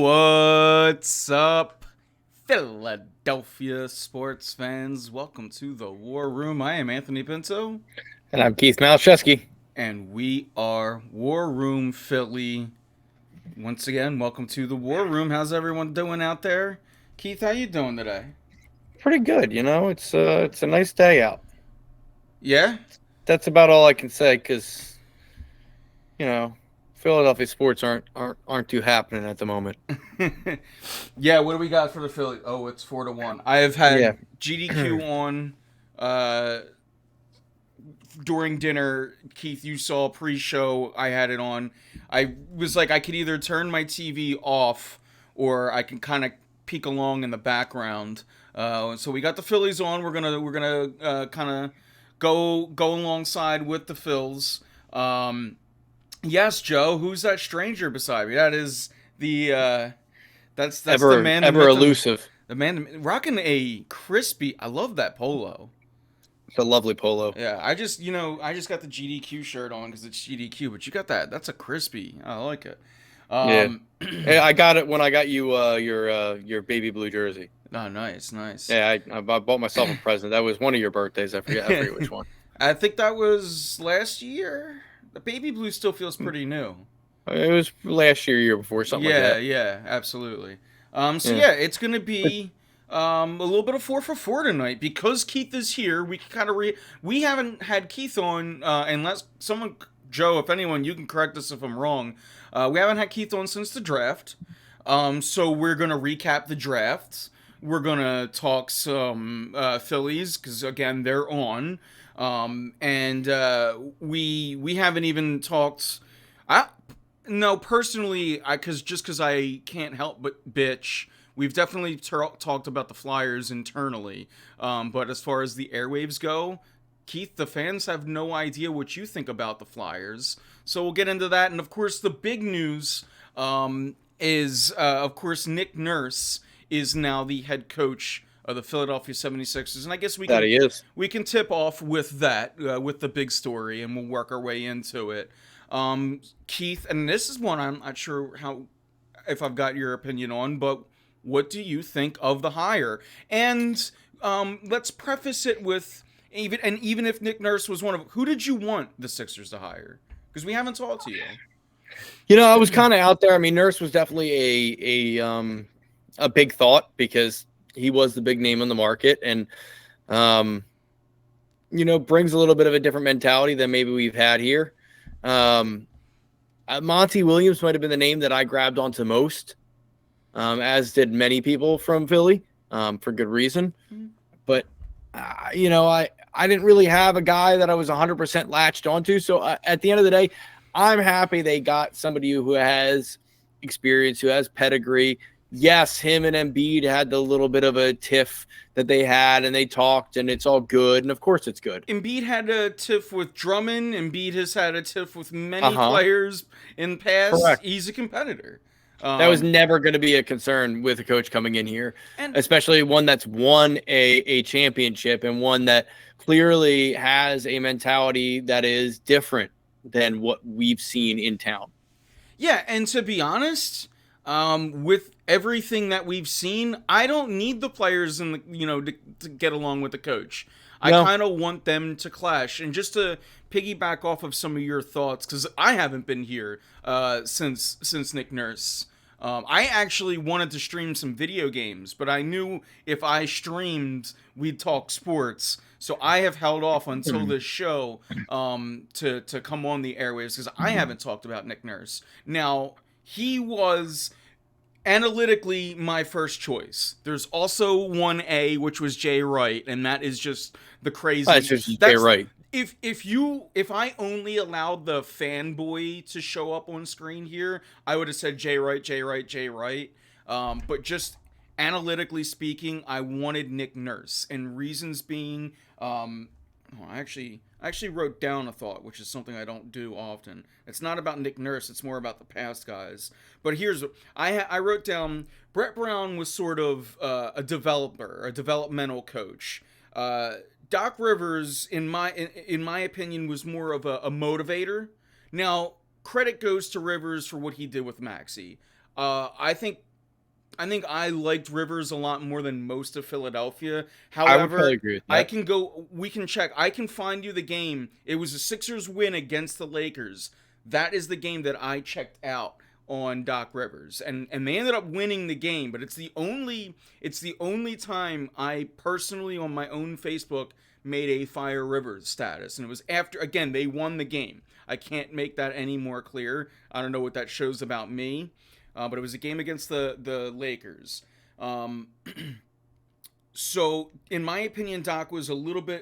What's up, Philadelphia sports fans? Welcome to the War Room. I am Anthony Pinto, And I'm Keith Malachewski. and we are War Room Philly. Once again, welcome to the War Room. How's everyone doing out there? Keith, how you doing today? Pretty good, it's a nice day out. Yeah? That's about all I can say because you know Philadelphia sports aren't too happening at the moment. Yeah, what do we got for the Philly? Oh, it's 4-1. I have Yeah, had GDQ on uh during dinner. Keith, you saw pre-show. I had it on. I was like, I could either turn my TV off or I can kind of peek along in the background. So we got the Phillies on. We're gonna kind of go alongside with the Phils. Yes, Joe. Who's that stranger beside me? That is the that's the man, the ever myth, elusive. the man rocking a crispy. I love that polo. It's a lovely polo. Yeah, I just got the GDQ shirt on because it's GDQ, but you got that. That's a crispy. I like it. Yeah, Um, hey, I got it when I got you your baby blue jersey. oh, nice, nice. Yeah, I bought myself a present. That was one of your birthdays. I forget which one. I think that was last year. The baby blue still feels pretty new. It was last year before, something like Yeah, that. yeah, absolutely. So Yeah, yeah, it's gonna but be a little bit of 4 for 4 tonight because Keith is here. We can kind of we haven't had Keith on unless someone, Joe, if anyone, you can correct us if I'm wrong. We haven't had Keith on since the draft. So we're gonna recap the drafts. We're gonna talk some Phillies because again they're on. And we haven't even talked. I no, personally, because I can't help but bitch. We've definitely talked about the Flyers internally, but as far as the airwaves go, Keith, the fans have no idea what you think about the Flyers. So we'll get into that, and of course, the big news is, of course, Nick Nurse is now the head coach of the Philadelphia 76ers, and I guess that he is. we can tip off with that, with the big story, and we'll work our way into it. Keith, and this is one I'm not sure how if I've got your opinion on, but what do you think of the hire? And let's preface it with even if Nick Nurse was one of who did you want the Sixers to hire? Because we haven't talked to you. I was kind of out there. I mean, Nurse was definitely a big thought because he was the big name on the market, and brings a little bit of a different mentality than maybe we've had here. Monty Williams might have been the name that I grabbed onto most, as did many people from Philly, for good reason. But I didn't really have a guy that I was 100% latched onto. So at the end of the day, I'm happy they got somebody who has experience, who has pedigree. Yes, him and Embiid had the little bit of a tiff that they had, and they talked, and it's all good, and of course it's good. Embiid had a tiff with Drummond. Embiid has had a tiff with many Uh-huh. players in the past. Correct. He's a competitor. That was Um, never going to be a concern with a coach coming in here, and especially one that's won a championship and one that clearly has a mentality that is different than what we've seen in town. Yeah, and to be honest, with everything that we've seen, I don't need the players in the to get along with the coach. I No, kind of want them to clash. And just to piggyback off of some of your thoughts, because I haven't been here since Nick Nurse. I actually wanted to stream some video games, but I knew if I streamed, we'd talk sports. So I have held off until this show to come on the airwaves because I haven't talked about Nick Nurse. Now, he was analytically my first choice. There's also 1A, which was Jay Wright, and that is just the that's crazy. just Jay That's Wright. if I only allowed the fanboy to show up on screen here, I would have said Jay Wright, Jay Wright, Jay Wright. But just analytically speaking, I wanted Nick Nurse, and reasons being, I actually wrote down a thought, which is something I don't do often. It's not about Nick Nurse; it's more about the past guys. But here's I wrote down. Brett Brown was sort of a developer, a developmental coach. Doc Rivers, in my opinion, was more of a motivator. Now, credit goes to Rivers for what he did with Maxey. I think I liked Rivers a lot more than most of Philadelphia. I would probably However, agree with that. we can check. I can find you the game. It was a Sixers win against the Lakers. That is the game that I checked out on Doc Rivers. And they ended up winning the game, but it's the only time I personally on my own Facebook made a Fire Rivers status. And it was after, again, they won the game. I can't make that any more clear. I don't know what that shows about me. But it was a game against the Lakers. So, in my opinion, Doc was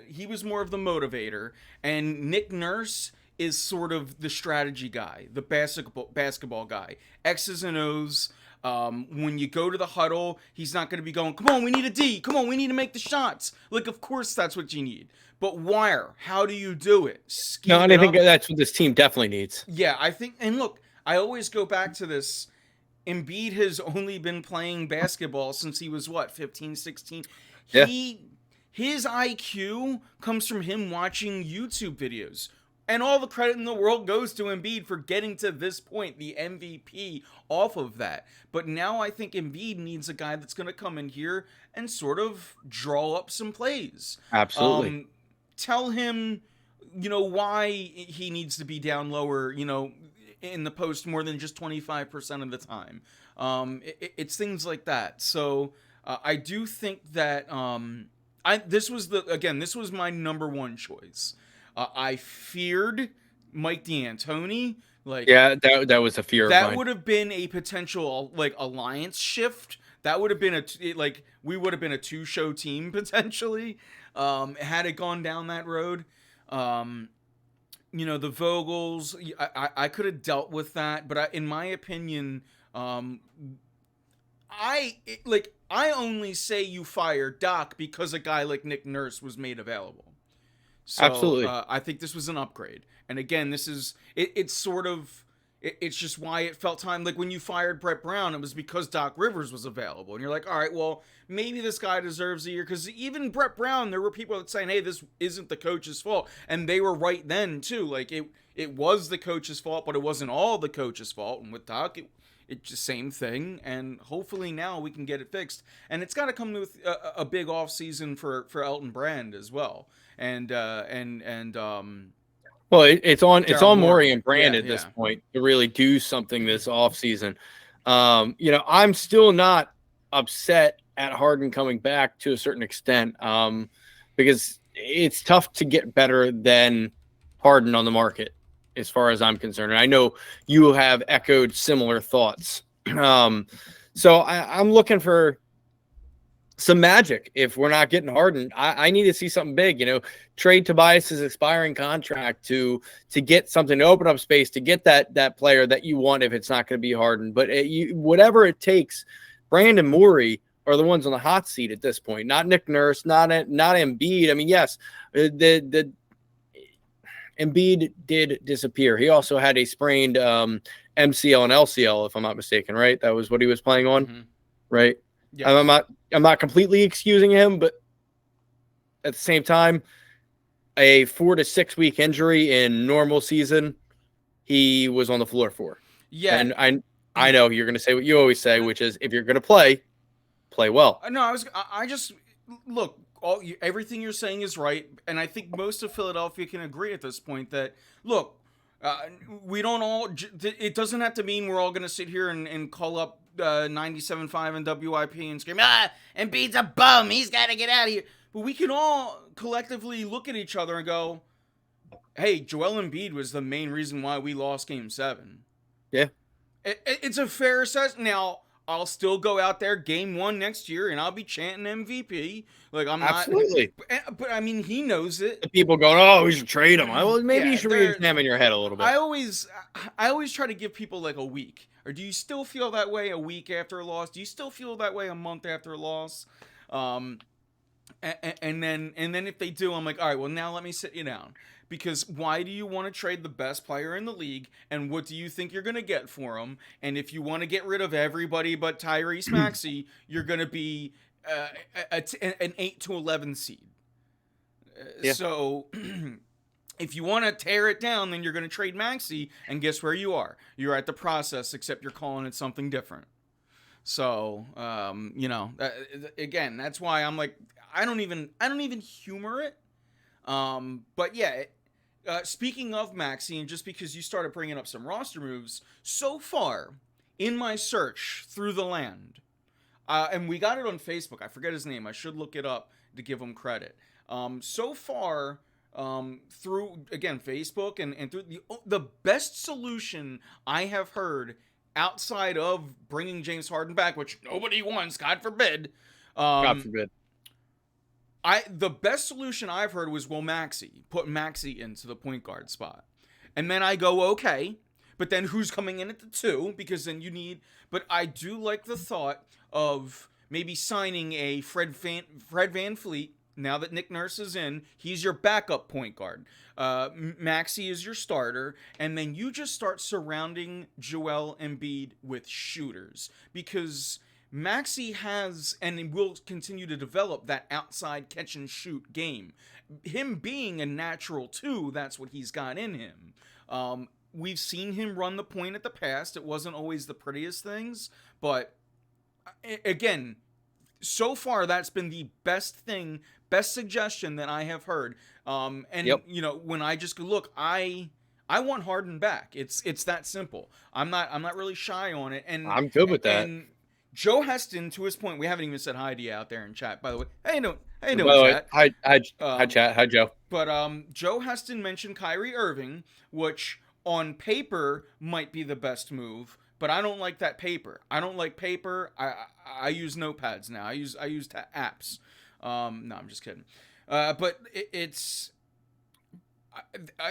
he was more of the motivator. And Nick Nurse is sort of the strategy guy, the basketball guy. X's and O's. When you go to the huddle, he's not going to be going, come on, we need a D. Come on, we need to make the shots. Like, of course, that's what you need. But wire, how do you do it? No, and I think that's what this team definitely needs. Yeah, I think, and look, I always go back to this. Embiid has only been playing basketball since he was, 15, 16? Yeah. His IQ comes from him watching YouTube videos. And all the credit in the world goes to Embiid for getting to this point, the MVP off of that. But now I think Embiid needs a guy that's going to come in here and sort of draw up some plays. Absolutely. Tell him, why he needs to be down lower, in the post more than just 25% of the time. It's things like that. So I do think that this was my number one choice. I feared Mike D'Antoni. That was a fear of mine. That would have been a potential alliance shift. That would have been we would have been a 2-show team potentially had it gone down that road. The Vogels, I could have dealt with that, but in my opinion, I only say you fire Doc because a guy like Nick Nurse was made available. So, absolutely. I think this was an upgrade. And again, this is it's sort of it's just why it felt time. Like when you fired Brett Brown, it was because Doc Rivers was available, and you're like, all right, well, maybe this guy deserves a year. Because even Brett Brown, there were people that saying, hey, this isn't the coach's fault, and they were right then too. Like it was the coach's fault, but it wasn't all the coach's fault. And with Doc, it's the same thing, and hopefully now we can get it fixed. And it's got to come with a big off season for Elton Brand as well, well, it's on Morey and Brand at this yeah. point to really do something this offseason. I'm still not upset at Harden coming back to a certain extent because it's tough to get better than Harden on the market as far as I'm concerned. And I know you have echoed similar thoughts. So I'm looking for some magic. If we're not getting Harden, I need to see something big, trade Tobias's expiring contract to get something to open up space, to get that player that you want if it's not going to be Harden. But whatever it takes, Brandon Morey are the ones on the hot seat at this point, not Nick Nurse, not Embiid. I mean, yes, the Embiid did disappear. He also had a sprained MCL and LCL, if I'm not mistaken, right? That was what he was playing on, right? Yeah. I'm not completely excusing him, but at the same time, a 4 to 6 week injury in normal season, he was on the floor for. Yeah, and I know you're going to say what you always say, which is if you're going to play well. No, I just look. Everything you're saying is right, and I think most of Philadelphia can agree at this point that look. We don't all. It doesn't have to mean we're all going to sit here and call up 97.5 and WIP and scream, Embiid's a bum. He's got to get out of here. But we can all collectively look at each other and go, hey, Joel Embiid was the main reason why we lost Game 7. Yeah. It's a fair assessment. Now, I'll still go out there Game 1 next year and I'll be chanting MVP. Like I'm absolutely. But I mean, he knows it. The people going, oh, we should trade him. Well, maybe you should re-examine your head a little bit. I always try to give people like a week. Or do you still feel that way a week after a loss? Do you still feel that way a month after a loss? And then if they do, I'm like, all right, well now let me sit you down. Because why do you want to trade the best player in the league? And what do you think you're going to get for him? And if you want to get rid of everybody but Tyrese Maxey, you're going to be an 8 to 11 seed. Yeah. So If you want to tear it down, then you're going to trade Maxey, and guess where you are? You're at the process, except you're calling it something different. So, again, that's why I'm like, I don't even humor it. But yeah, speaking of Maxey, and just because you started bringing up some roster moves, so far in my search through the land, and we got it on Facebook. I forget his name. I should look it up to give him credit. So far, through again Facebook and through the best solution I have heard outside of bringing James Harden back, which nobody wants, God forbid. God forbid. The best solution I've heard was put Maxey into the point guard spot, and then I go okay, but then who's coming in at the 2? Because then you need. But I do like the thought of maybe signing a Fred Van Fleet. Now that Nick Nurse is in, he's your backup point guard. Maxey is your starter, and then you just start surrounding Joel Embiid with shooters, because Maxey has and will continue to develop that outside catch and shoot game. Him being a natural 2, that's what he's got in him. We've seen him run the point at the past. It wasn't always the prettiest things, but again, so far that's been the best suggestion that I have heard. Yep. When I just look, I want Harden back. It's that simple. I'm not really shy on it, and I'm good with that. And Joe Heston, to his point, we haven't even said hi to you out there in chat, by the way. Hey, no, By the way, chat. hi, chat. Hi, Joe. But Joe Heston mentioned Kyrie Irving, which on paper might be the best move, but I don't like that paper. I don't like paper. I use notepads now. I use apps. No, I'm just kidding. But it's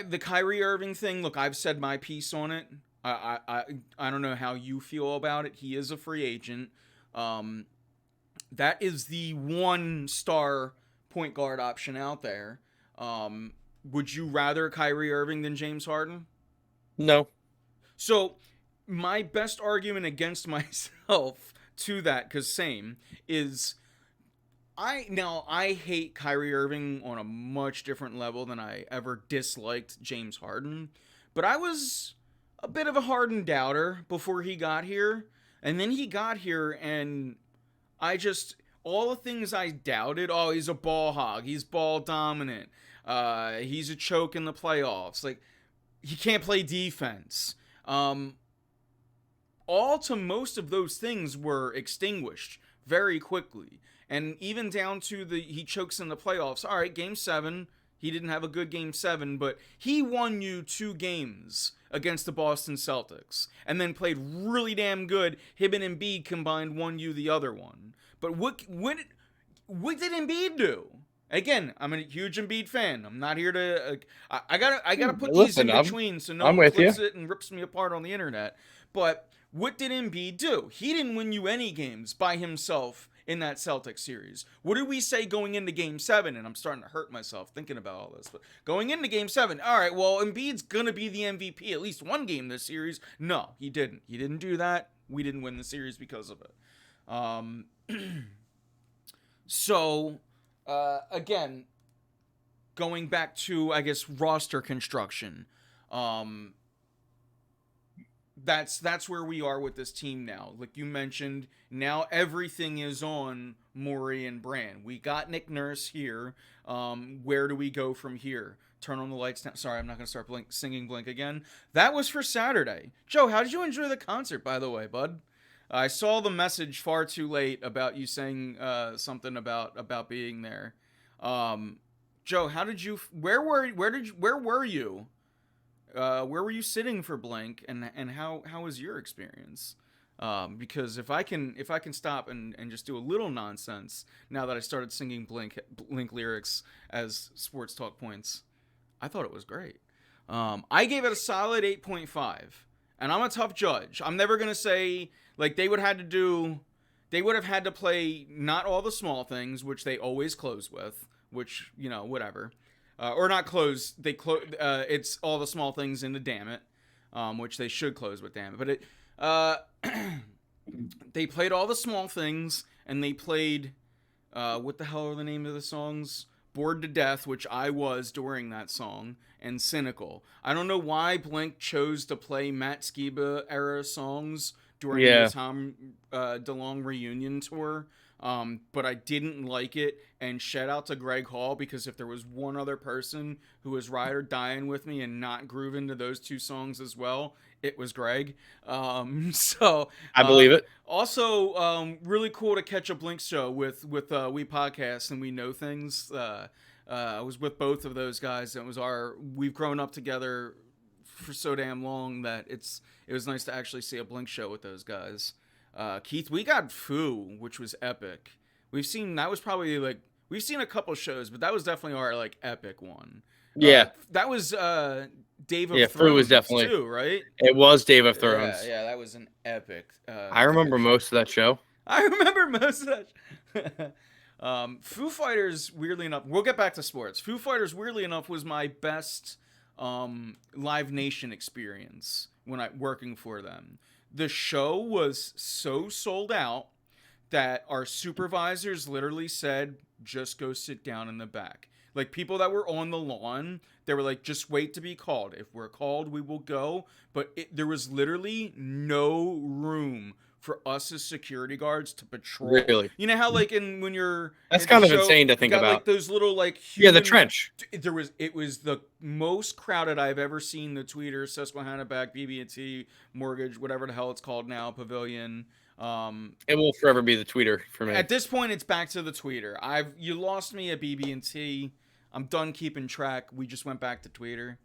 the Kyrie Irving thing. Look, I've said my piece on it. I don't know how you feel about it. He is a free agent. That is the 1-star point guard option out there. Would you rather Kyrie Irving than James Harden? No. So my best argument against myself to that, because same, is I hate Kyrie Irving on a much different level than I ever disliked James Harden. But I was a bit of a Harden doubter before he got here. And then he got here, and all the things I doubted, he's a ball hog, he's ball dominant, he's a choke in the playoffs, like, he can't play defense. All to most of those things were extinguished very quickly. And even down to he chokes in the playoffs. All right, game 7, he didn't have a good game 7, but he won you 2 games against the Boston Celtics, and then played really damn good. Him and Embiid combined won you the other one. But what did Embiid do? Again, I'm a huge Embiid fan. I'm not here to. I gotta put these in between so no one flips it and rips me apart on the internet. But what did Embiid do? He didn't win you any games by himself in that Celtics series. What did we say going into Game 7? And I'm starting to hurt myself thinking about all this. But going into Game 7, all right, well, Embiid's gonna be the MVP at least one game this series. No, he didn't. He didn't do that. We didn't win the series because of it. So. Again, going back to, I guess, roster construction, that's where we are with this team now. Like you mentioned, now everything is on Morey and Brand. We got Nick Nurse here. Where do we go from here? Turn on the lights now. Sorry, I'm not going to start singing Blink again. That was for Saturday. Joe, how did you enjoy the concert, by the way, bud? I saw the message far too late about you saying something about being there. Joe, how did you? Where were you? Where were you sitting for Blink, and how was your experience? Because if I can stop and just do a little nonsense now that I started singing Blink lyrics as sports talk points, I thought it was great. I gave it a solid 8.5, and I'm a tough judge. I'm never gonna say. Like, they would have had to play not all the small things, which they always close with, which, whatever. Or not close, it's all the small things in the Damn It, which they should close with Damn It. But they played all the small things, and they played, what the hell are the name of the songs? Bored to Death, which I was during that song, and Cynical. I don't know why Blink chose to play Matt Skiba era songs during the Yeah, Tom DeLonge reunion tour. But I didn't like it, and shout out to Greg Hall, because if there was one other person who was ride or dying with me and not grooving to those two songs as well, it was Greg. So I believe it. also really cool to catch a Blink show with We Podcast and We Know Things. I was with both of those guys. It was we've grown up together for so damn long that it was nice to actually see a Blink show with those guys. Keith, we got Foo, which was epic. We've seen a couple shows, but that was definitely our like epic one. Yeah, That was Dave of yeah. Thrones Foo was definitely. too, right? It was Dave of Yeah, Thrones. yeah, that was an epic. I remember most of that show. I remember most of that. Foo Fighters, weirdly enough, we'll get back to sports. Foo Fighters, weirdly enough, was my best Live Nation experience when I working for them. The show was so sold out that our supervisors literally said, just go sit down in the back. Like, people that were on the lawn, they were like, just wait to be called. If we're called, we will go. But there was literally no room for us as security guards to patrol. Really? You know how like when you're That's in kind the of show, insane to you think got about. like those little like Yeah, the human, trench. it was the most crowded I've ever seen the Tweeter, Susquehanna Back, BB&T, Mortgage, whatever the hell it's called now, Pavilion. It will forever be the tweeter for me. At this point, it's back to the Tweeter. You lost me at BB&T. I'm done keeping track. We just went back to Tweeter.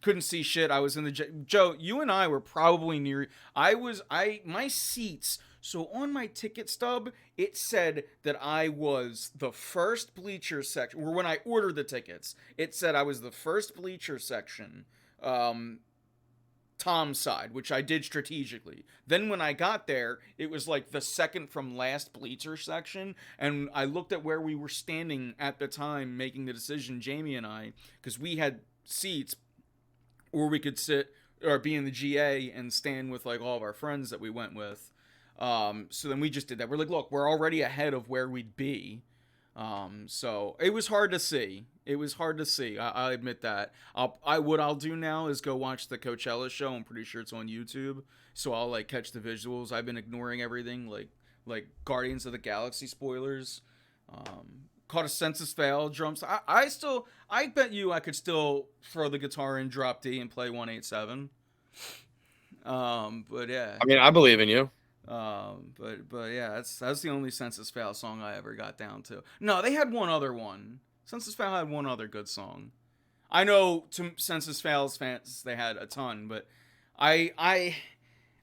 Couldn't see shit. I was in the Joe. You and I were probably near. My seats. So on my ticket stub, it said that I was the first bleacher section. Or when I ordered the tickets, it said I was the first bleacher section. Tom's side, which I did strategically. Then when I got there, it was like the second from last bleacher section, and I looked at where we were standing at the time making the decision, Jamie and I, because we had seats, or we could sit or be in the GA and stand with like all of our friends that we went with. So then we just did that. We're like, look, we're already ahead of where we'd be. So it was hard to see. I admit that. What I'll do now is go watch the Coachella show. I'm pretty sure it's on YouTube. So I'll like catch the visuals. I've been ignoring everything like Guardians of the Galaxy spoilers. Caught a census fail drums. I bet you I could still throw the guitar in drop D and play 187. But yeah. I mean, I believe in you. But yeah, that's the only Census Fail song I ever got down to. No, they had one other one. Census Fail had one other good song. I know to Census Fail's fans they had a ton, but I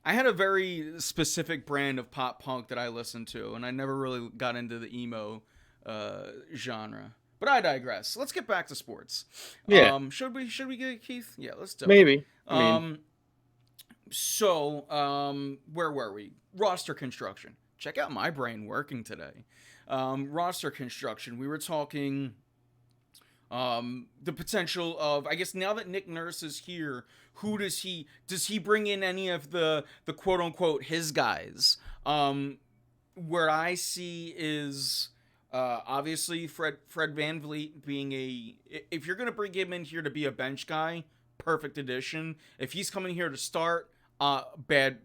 had a very specific brand of pop punk that I listened to, and I never really got into the emo genre. But I digress. Let's get back to sports. Yeah. Should we get Keith? Yeah, let's do it. Maybe. So, where were we? Roster construction. Check out my brain working today. Roster construction. We were talking the potential of, I guess now that Nick Nurse is here, who does he bring in any of the quote unquote his guys? Where I see is obviously Fred VanVleet being if you're gonna bring him in here to be a bench guy, perfect addition. If he's coming here to start, bad,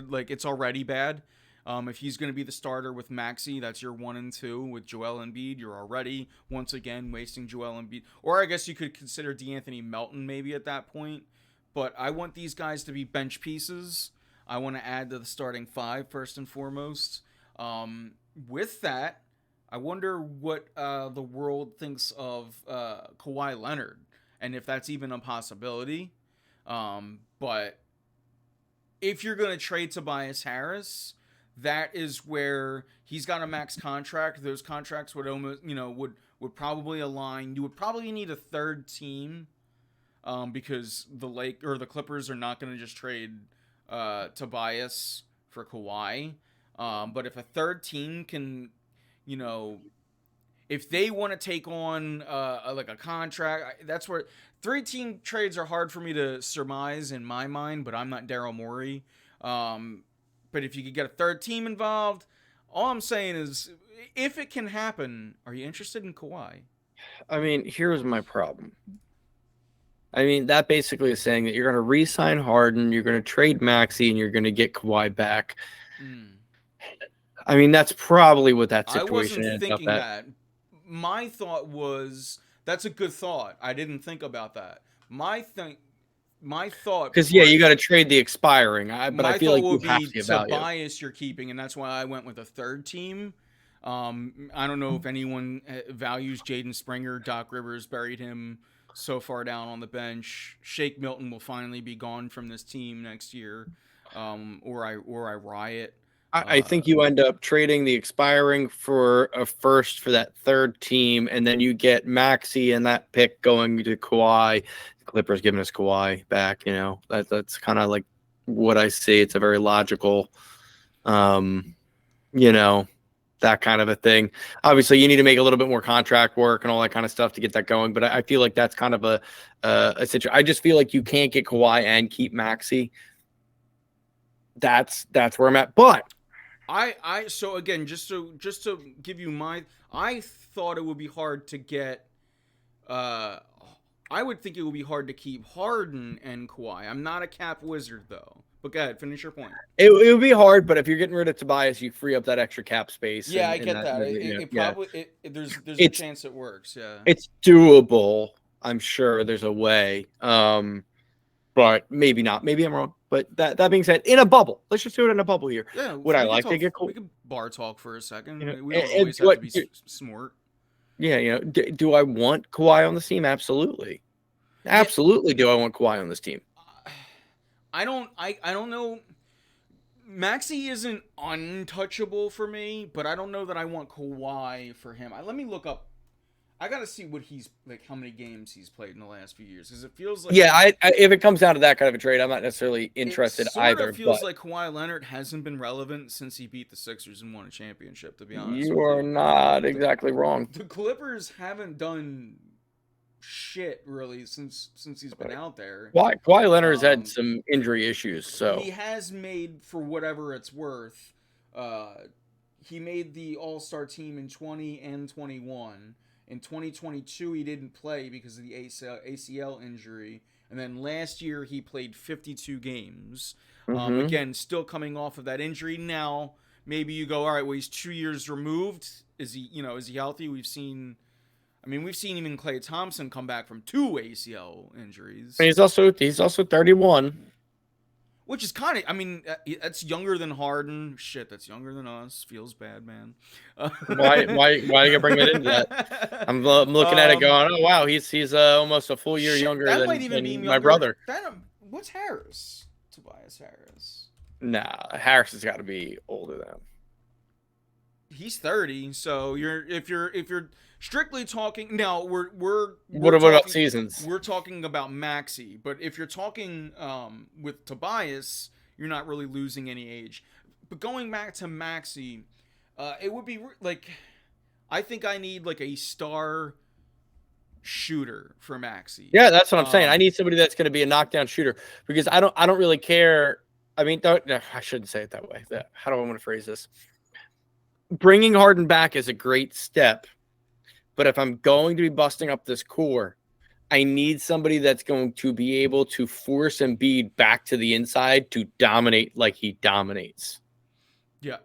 like it's already bad. If he's going to be the starter with Maxey, that's your 1 and 2. With Joel Embiid, you're already, once again, wasting Joel Embiid. Or I guess you could consider DeAnthony Melton maybe at that point. But I want these guys to be bench pieces. I want to add to the starting 5, first and foremost. With that, I wonder what the world thinks of Kawhi Leonard. And if that's even a possibility. But if you're going to trade Tobias Harris, that is where he's got a max contract. Those contracts would almost, would probably align. You would probably need a third team because the Clippers are not going to just trade Tobias for Kawhi. But if a third team can, if they want to take on a contract, that's where 3-team trades are hard for me to surmise in my mind, but I'm not Daryl Morey. But if you could get a third team involved, all I'm saying is if it can happen, are you interested in Kawhi? I mean, here's my problem. I mean, that basically is saying that you're going to re-sign Harden, you're going to trade Maxey, and you're going to get Kawhi back. I mean, that's probably what that I situation wasn't ends up thinking at. that. My thought was that's a good thought. I didn't think about that. My thought, Because, yeah, you got to trade the expiring, but I my feel thought like you would have be to get value. Tobias you're keeping, and that's why I went with a third team. I don't know if anyone values Jaden Springer. Doc Rivers buried him so far down on the bench. Shake Milton will finally be gone from this team next year, or I riot. I think you end up trading the expiring for a first for that third team, and then you get Maxey and that pick going to Kawhi. The Clippers giving us Kawhi back. That's kind of like what I see. It's a very logical, that kind of a thing. Obviously, you need to make a little bit more contract work and all that kind of stuff to get that going. But I feel like that's kind of a situation. I just feel like you can't get Kawhi and keep Maxey. That's where I'm at. But so again, just to give you I thought it would be hard to get. I would think it would be hard to keep Harden and Kawhi. I'm not a cap wizard though. But go ahead, finish your point. It would be hard, but if you're getting rid of Tobias, you free up that extra cap space. Yeah, I get that. It probably there's a chance it works. Yeah, it's doable. I'm sure there's a way, but maybe not. Maybe I'm wrong. But that being said, in a bubble, let's just do it in a bubble here. Yeah, would I like to get cool? We could bar talk for a second. We don't always have to be smart. Yeah, do I want Kawhi on this team? Absolutely, absolutely. Do I want Kawhi on this team? I don't know. Maxey isn't untouchable for me, but I don't know that I want Kawhi for him. Let me look up. I gotta see what he's like, how many games he's played in the last few years, because it feels like if it comes down to that kind of a trade, I'm not necessarily interested either. It feels like Kawhi Leonard hasn't been relevant since he beat the Sixers and won a championship. To be honest, you are not exactly wrong. The Clippers haven't done shit really since he's been out there. Kawhi Leonard's had some injury issues, so he has made, for whatever it's worth, he made the All-Star team in 20 and 21. In 2022, he didn't play because of the ACL injury, and then last year he played 52 games. Again, still coming off of that injury. Now maybe you go, all right, well, he's 2 years removed. Is he healthy? We've seen even Klay Thompson come back from 2 ACL injuries. He's also 31, which is kind of, that's younger than Harden. Shit, that's younger than us. Feels bad, man. Why you bring it into that? I'm looking at it going, oh wow, he's almost a full year younger than my brother. What's Harris? Tobias Harris. Nah, Harris has got to be older than him. He's 30, so if you're strictly talking now, we're what about seasons? We're talking about Maxey, but if you're talking with Tobias, you're not really losing any age. But going back to Maxey, it would be like, I think I need like a star shooter for Maxey. Yeah, that's what I'm saying. I need somebody that's going to be a knockdown shooter, because I don't really care. I mean, I shouldn't say it that way. How do I want to phrase this? Bringing Harden back is a great step, but if I'm going to be busting up this core, I need somebody that's going to be able to force Embiid back to the inside to dominate like he dominates. Yeah,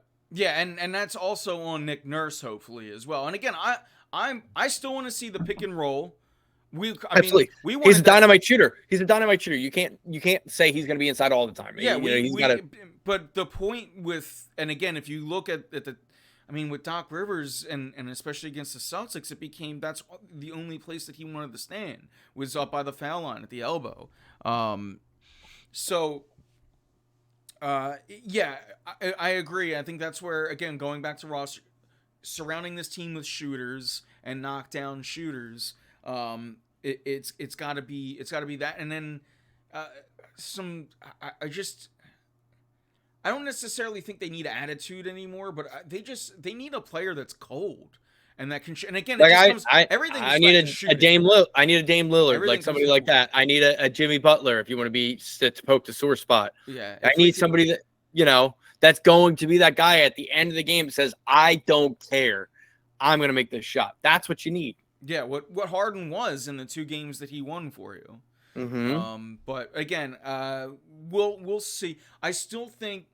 and that's also on Nick Nurse hopefully as well. And again, I still want to see the pick and roll. Absolutely. He's a dynamite shooter. He's a dynamite shooter. You can't say he's going to be inside all the time. Yeah, but the point with, and again, if you look at the, with Doc Rivers and especially against the Celtics, it became that's the only place that he wanted to stand was up by the foul line at the elbow. Yeah, I agree. I think that's where, again, going back to Ross, surrounding this team with shooters and knockdown shooters, it's got to be that, and then I don't necessarily think they need attitude anymore, but they need a player that's cold and that can. And again, everything. I need a Dame Lillard. I need a Dame Lillard, like somebody like that. I need a Jimmy Butler if you want to poke the sore spot. Yeah, I need somebody that that's going to be that guy at the end of the game that says, I don't care. I'm going to make this shot. That's what you need. Yeah, what Harden was in the 2 games that he won for you. But again, we'll see. I think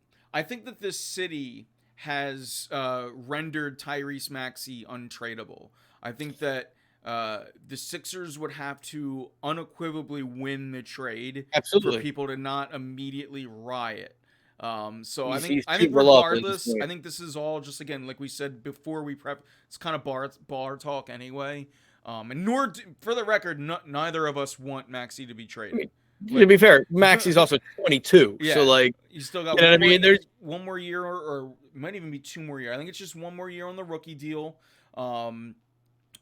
that this city has rendered Tyrese Maxey untradeable. I think that the Sixers would have to unequivocally win the trade for Absolutely. people to not immediately riot. So He's I think too beloved at this regardless, I point. think this is all just, again, like we said before we prep. It's kind of bar talk anyway. And for the record, neither of us want Maxey to be I traded. mean, to Like, be fair, Maxey's also 22. yeah, So, like, you still got you know what I mean? There's one more year, or it might even be 2 more years. I think it's just 1 more year on the rookie deal,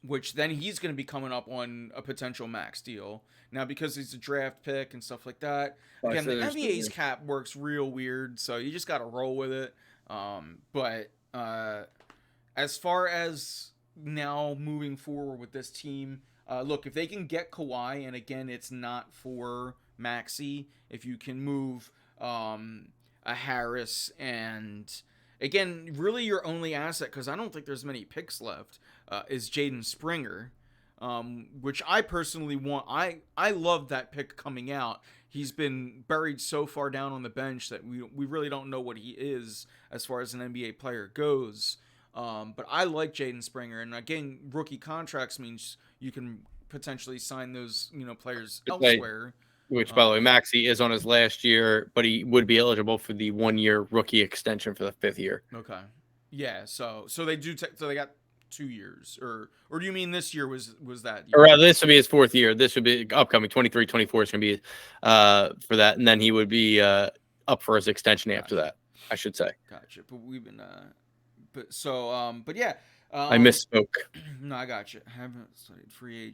which then he's going to be coming up on a potential max deal. Now, because he's a draft pick and stuff like that, again, the NBA's cap works real weird, so you just got to roll with it. But as far as now moving forward with this team, look, if they can get Kawhi, and again, it's not for Maxey, if you can move a Harris, and again, really your only asset, because I don't think there's many picks left, is Jaden Springer, which I personally want. I love that pick coming out. He's been buried so far down on the bench that we really don't know what he is as far as an NBA player goes. But I like Jaden Springer, and again, rookie contracts means you can potentially sign those players elsewhere. Which, by the way, Maxey is on his last year, but he would be eligible for the 1-year rookie extension for the 5th year. Okay, yeah. So they do. So they got 2 years, or do you mean this year was that year? Or rather, this would be his 4th year. This would be upcoming 23-24 is going to be for that, and then he would be up for his extension after that, I should say. Gotcha. But we've been but yeah. I misspoke. No, I got you. I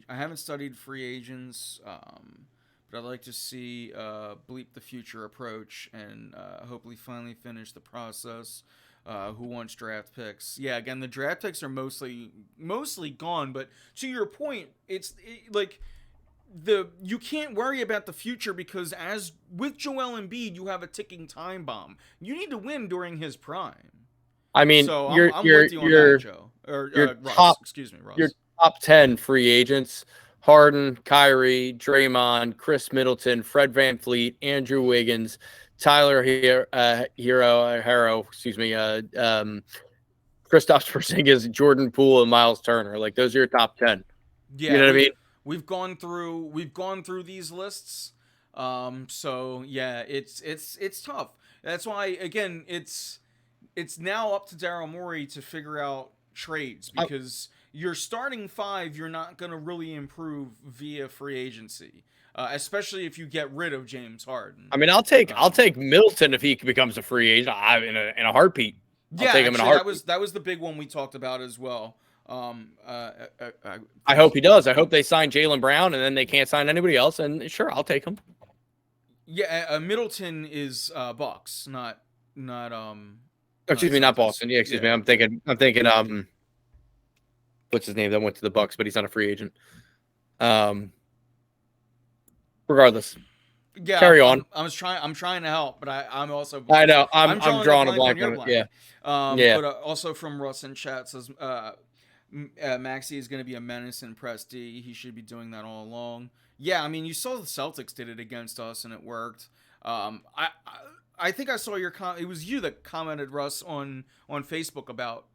haven't studied free agents. But I'd like to see Bleep the Future approach and hopefully finally finish the process. Who wants draft picks? Yeah, again, the draft picks are mostly gone. But to your point, you can't worry about the future, because as with Joel Embiid, you have a ticking time bomb. You need to win during his prime. I mean, so I'm with you on that, Joe. Or Russ. Excuse me, Russ. Your top 10 free agents: Harden, Kyrie, Draymond, Chris Middleton, Fred VanVleet, Andrew Wiggins, Tyler Hero, Kristaps Porzingis, Jordan Poole, and Miles Turner. Like, those are your top 10. Yeah, you know what I mean? We've gone through these lists. So yeah, it's tough. That's why, again, it's now up to Daryl Morey to figure out trades, because your starting 5, you're not going to really improve via free agency, especially if you get rid of James Harden. I mean, I'll take Middleton if he becomes a free agent in a heartbeat. I'll take him in a heartbeat. That was the big one we talked about as well. I hope he does. I hope they sign Jaylen Brown, and then they can't sign anybody else. And sure, I'll take him. Yeah, Middleton is Bucks, not. Excuse me, not Boston. Yeah, excuse me. I'm thinking. What's his name? That went to the Bucks, but he's not a free agent. Regardless. Yeah, carry on. I'm trying to help, but I'm also. I know. I'm drawing a blank on it. Yeah. But also from Russ in chat says Maxey is going to be a menace in Press D. He should be doing that all along. Yeah, I mean, you saw the Celtics did it against us, and it worked. I think I saw your comment. It was you that commented, Russ, on Facebook about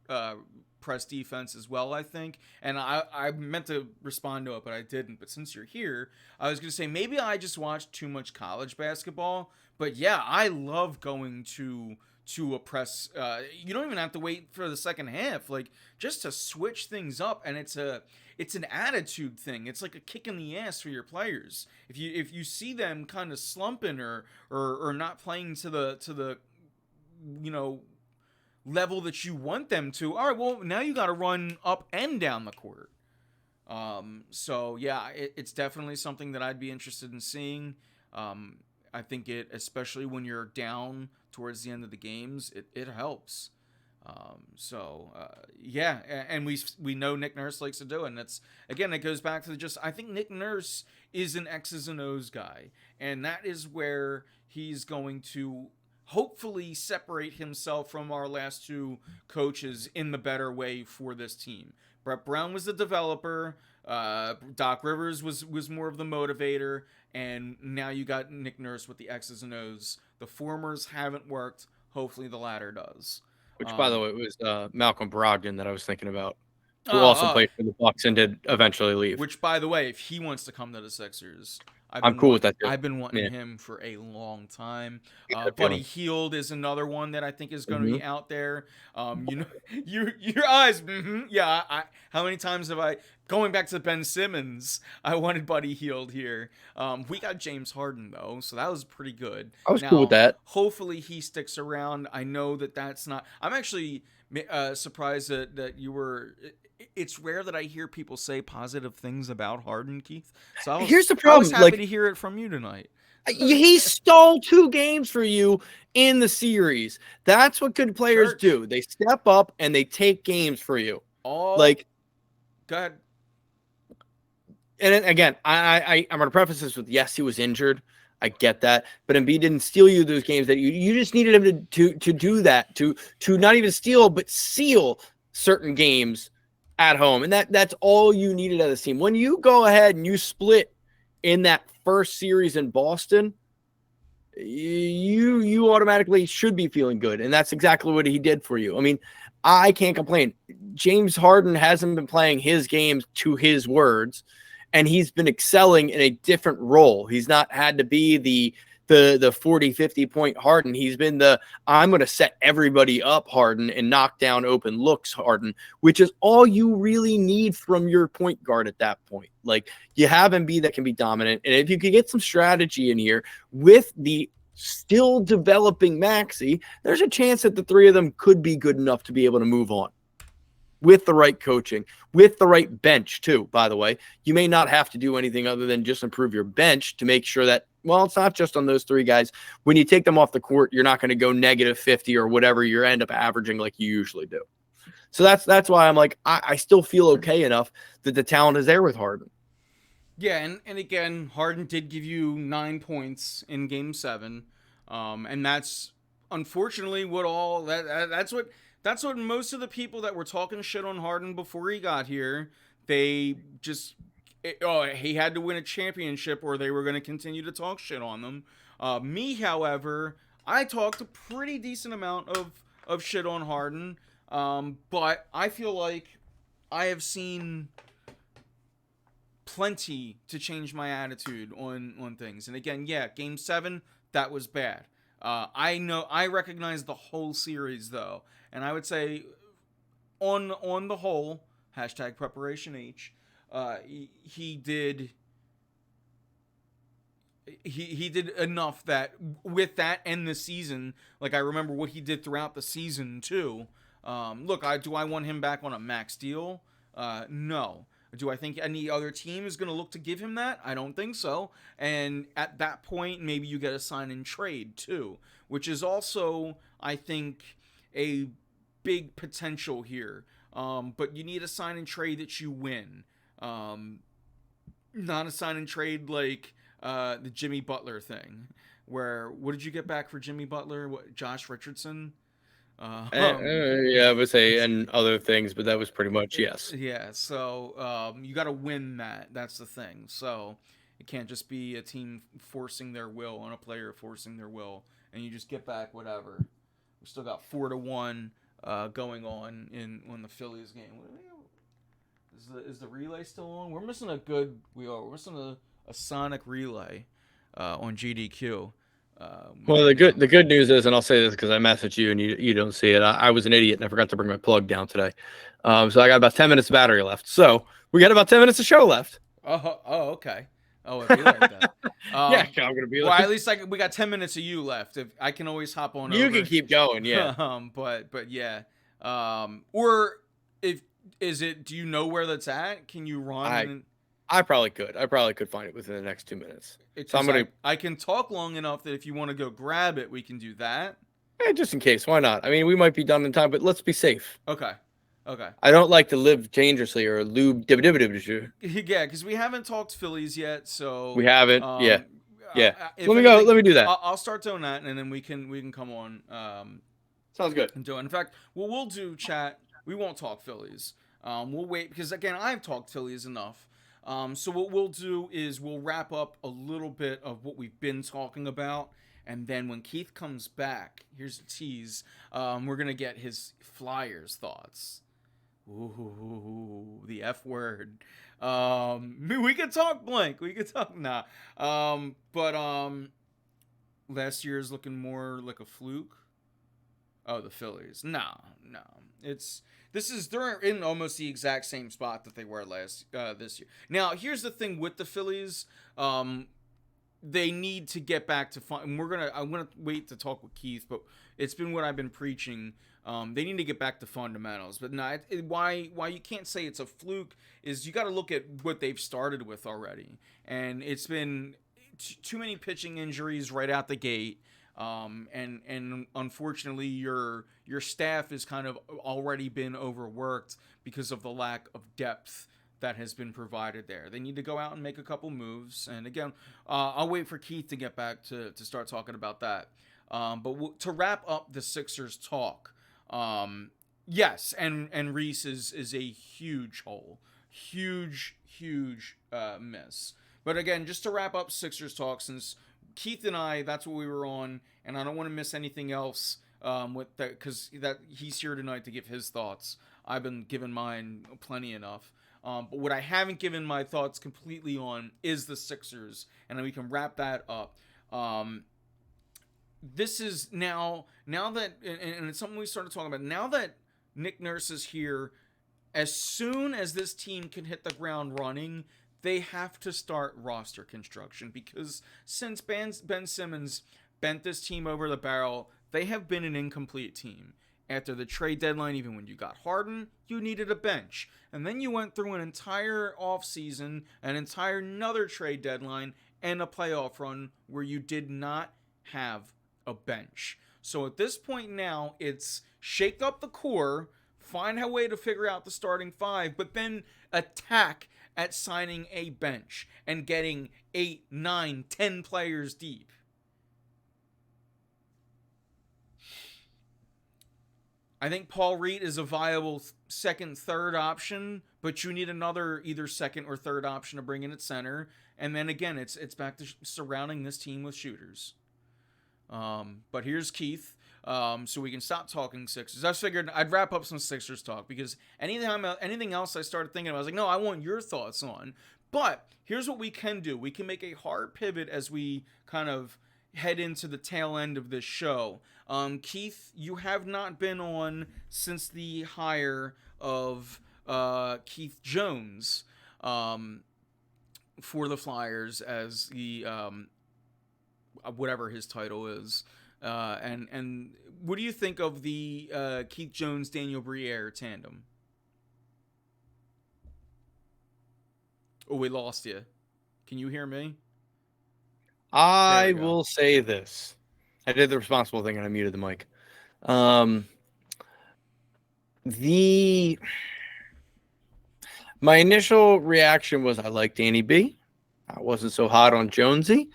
press defense as well, I think. And I meant to respond to it, but I didn't. But since you're here, I was going to say maybe I just watched too much college basketball. But yeah, I love going to a press. You don't even have to wait for the second half. Like, just to switch things up, and it's an attitude thing. It's like a kick in the ass for your players. If you see them kind of slumping or not playing to the level that you want them to, all right, well, now you got to run up and down the court. So yeah, it's definitely something that I'd be interested in seeing. I think especially when you're down towards the end of the games, it helps. Yeah, and we know Nick Nurse likes to do it, and it goes back to I think Nick Nurse is an X's and O's guy, and that is where he's going to hopefully separate himself from our last two coaches in the better way for this team. Brett Brown was the developer. Doc Rivers was more of the motivator, and now you got Nick Nurse with the X's and O's. The formers haven't worked. Hopefully, the latter does. Which, by the way, it was Malcolm Brogdon that I was thinking about, who Oh, also played for the Bucks and did eventually leave. Which, by the way, if he wants to come to the Sixers, I'm cool with that too. I've been wanting him for a long time. Yeah, Buddy Hield is another one that I think is going to be out there. You know, your eyes. Yeah. How many times have I? Going back to Ben Simmons, I wanted Buddy Hield here. We got James Harden though, so that was pretty good. I was cool with that. Hopefully he sticks around. I know that's not. I'm actually surprised that you were. It's rare that I hear people say positive things about Harden, Keith. So here's the problem. I was happy to hear it from you tonight. He stole 2 games for you in the series. That's what good players do. They step up and they take games for you. Go ahead. And again, I'm going to preface this with, yes, he was injured. I get that, but Embiid didn't steal you those games that you just needed him to do that, to not even steal but seal certain games at home, and that's all you needed out of this team. When you go ahead and you split in that first series in Boston, you automatically should be feeling good, and that's exactly what he did for you. I mean, I can't complain. James Harden hasn't been playing his games to his words, and he's been excelling in a different role. He's not had to be the 40, 50 point Harden. He's been I'm going to set everybody up Harden and knock down open looks Harden, which is all you really need from your point guard at that point. Like, you have Embiid that can be dominant. And if you could get some strategy in here with the still developing Maxey, there's a chance that the 3 of them could be good enough to be able to move on. With the right coaching, with the right bench too, by the way. You may not have to do anything other than just improve your bench to make sure that, well, it's not just on those 3 guys. When you take them off the court, you're not going to go negative 50 or whatever you end up averaging like you usually do. So that's why I'm like, I still feel okay enough that the talent is there with Harden. Yeah, and again, Harden did give you 9 points in Game 7, and that's unfortunately that's what most of the people that were talking shit on Harden before he got here, they just, he had to win a championship or they were going to continue to talk shit on them. Me, however, I talked a pretty decent amount of shit on Harden, but I feel like I have seen plenty to change my attitude on things. And again, yeah, Game 7, that was bad. I recognize the whole series though, and I would say on the whole, #PreparationH, he did enough that with that and the season, like I remember what he did throughout the season too. Look, do I want him back on a max deal? No. Do I think any other team is going to look to give him that? I don't think so. And at that point, maybe you get a sign and trade too, which is also, I think, a big potential here. But you need a sign and trade that you win. Not a sign and trade like the Jimmy Butler thing, where what did you get back for Jimmy Butler? What, Josh Richardson? Yeah, I would say, and other things, but that was pretty much yes. Yeah, so you got to win that. That's the thing. So it can't just be a team forcing their will and a player forcing their will, and you just get back whatever. We still got 4-1 going on the Phillies game. Is the relay still on? We're missing we're missing a sonic relay on GDQ. Well, the good news is, and I'll say this because I messaged you and you don't see it. I was an idiot and I forgot to bring my plug down today. So I got about 10 minutes of battery left. So we got about 10 minutes of show left. Oh, okay. Oh, it'd be like that. Yeah, I'm gonna be. Well, at least we got 10 minutes of you left. If I can always hop on. You over. Can keep going, yeah. But yeah. Or do you know where that's at? Can you run? I probably could. I probably could find it within the next 2 minutes. So I can talk long enough that if you want to go grab it, we can do that. Just in case, why not? I mean, we might be done in time, but let's be safe. Okay. I don't like to live dangerously or lube. Yeah, because we haven't talked Phillies yet, so we haven't. Yeah. Yeah. if Let me go. anything, Let me do that. I'll start doing that, and then we can come on. Sounds good. And do it. In fact, what we'll do, chat, we won't talk Phillies. We'll wait because again, I've talked Phillies enough. So what we'll do is we'll wrap up a little bit of what we've been talking about, and then when Keith comes back, here's a tease. We're gonna get his Flyers thoughts. Ooh, the F word. We could talk blank. We could talk but last year is looking more like a fluke. Oh, the Phillies. No. They're in almost the exact same spot that they were this year. Now, here's the thing with the Phillies. They need to get back to fun. And I'm gonna wait to talk with Keith, but it's been what I've been preaching. They need to get back to fundamentals. But why you can't say it's a fluke is you got to look at what they've started with already, and it's been too many pitching injuries right out the gate. And unfortunately your staff has kind of already been overworked because of the lack of depth that has been provided there. They need to go out and make a couple moves. And again, I'll wait for Keith to get back to start talking about that. But to wrap up the Sixers talk, yes, and Reese is a huge hole, huge miss. But again, just to wrap up Sixers talk, since Keith and I, that's what we were on, and I don't want to miss anything else with that because that he's here tonight to give his thoughts. I've been giving mine plenty enough. But what I haven't given my thoughts completely on is the Sixers, and then we can wrap that up. This is now that, and it's something we started talking about, now that Nick Nurse is here, as soon as this team can hit the ground running, they have to start roster construction because since Ben Simmons bent this team over the barrel, they have been an incomplete team. After the trade deadline, even when you got Harden, you needed a bench. And then you went through an entire offseason, an entire another trade deadline, and a playoff run where you did not have a bench. So at this point now, it's shake up the core, find a way to figure out the starting five, but then attack at signing a bench and getting 8, 9, 10 players deep. I think Paul Reed is a viable second, third option, but you need another either second or third option to bring in at center. And then again, it's back to surrounding this team with shooters. But here's Keith, so we can stop talking Sixers. I figured I'd wrap up some Sixers talk because anything else I started thinking about, I was like, no, I want your thoughts on. But here's what we can do. We can make a hard pivot as we kind of head into the tail end of this show. Keith, you have not been on since the hire of Keith Jones for the Flyers as the whatever his title is. And what do you think of the Keith Jones Daniel Briere tandem? Oh, we lost you. Can you hear me? I will say this. I did the responsible thing and I muted the mic. My initial reaction was I like Danny B. I wasn't so hot on Jonesy,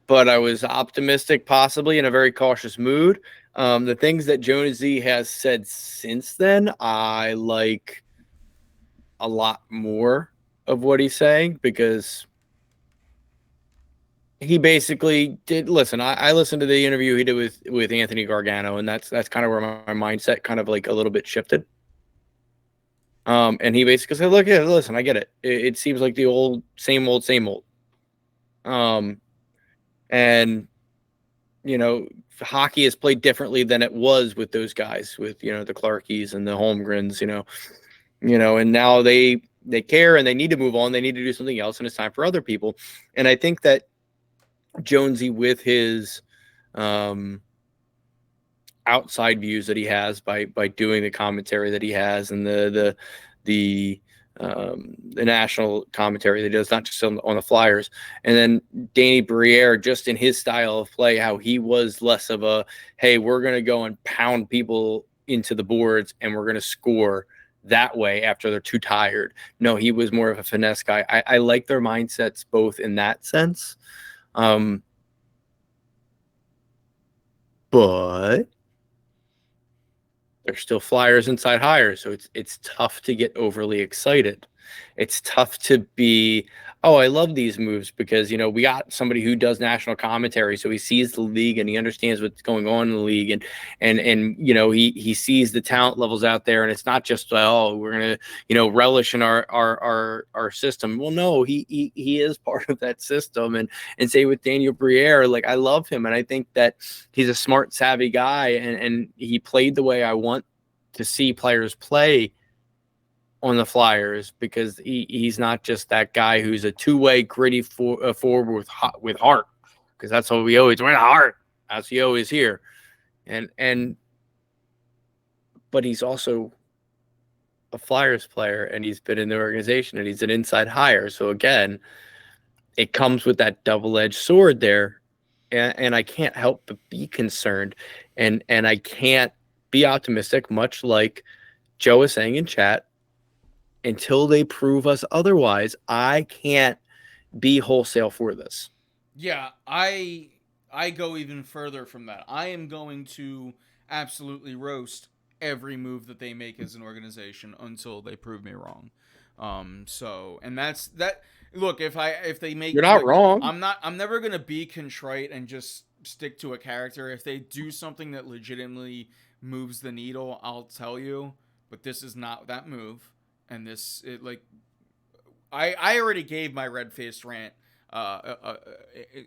but I was optimistic, possibly in a very cautious mood. The things that Jonesy has said since then, I like a lot more of what he's saying because he basically did listen. I listened to the interview he did with Anthony Gargano, and that's kind of where my mindset kind of like a little bit shifted. And he basically said, "Look, yeah, listen, I get it. It seems like the old, same old, same old." And you know, hockey is played differently than it was with those guys, with the Clarkies and the Holmgrens, and now they care and they need to move on. They need to do something else, and it's time for other people. And I think that Jonesy, with his outside views that he has by doing the commentary that he has and the national commentary that he does, not just on the Flyers, and then Danny Briere, just in his style of play, how he was less of a, hey, we're going to go and pound people into the boards and we're going to score that way after they're too tired. No, he was more of a finesse guy. I like their mindsets both in that sense. But there's still flyers inside hires, so it's tough to get overly excited. It's tough to be, oh, I love these moves because we got somebody who does national commentary, so he sees the league and he understands what's going on in the league, and he sees the talent levels out there, and it's not just we're gonna relish in our system. Well, no, he is part of that system, and say with Daniel Briere, like I love him, and I think that he's a smart, savvy guy, and he played the way I want to see players play on the Flyers, because he's not just that guy who's a two-way gritty forward with heart, because that's what we always with heart. That's he always here, but he's also a Flyers player, and he's been in the organization, and he's an inside hire. So again, it comes with that double-edged sword there, and I can't help but be concerned, and I can't be optimistic, much like Joe was saying in chat. Until they prove us otherwise, I can't be wholesale for this. Yeah, I go even further from that. I am going to absolutely roast every move that they make as an organization until they prove me wrong. So, and that's that. Look, if they make, you're not wrong. I'm never gonna be contrite and just stick to a character. If they do something that legitimately moves the needle, I'll tell you. But this is not that move. And I already gave my red-faced rant,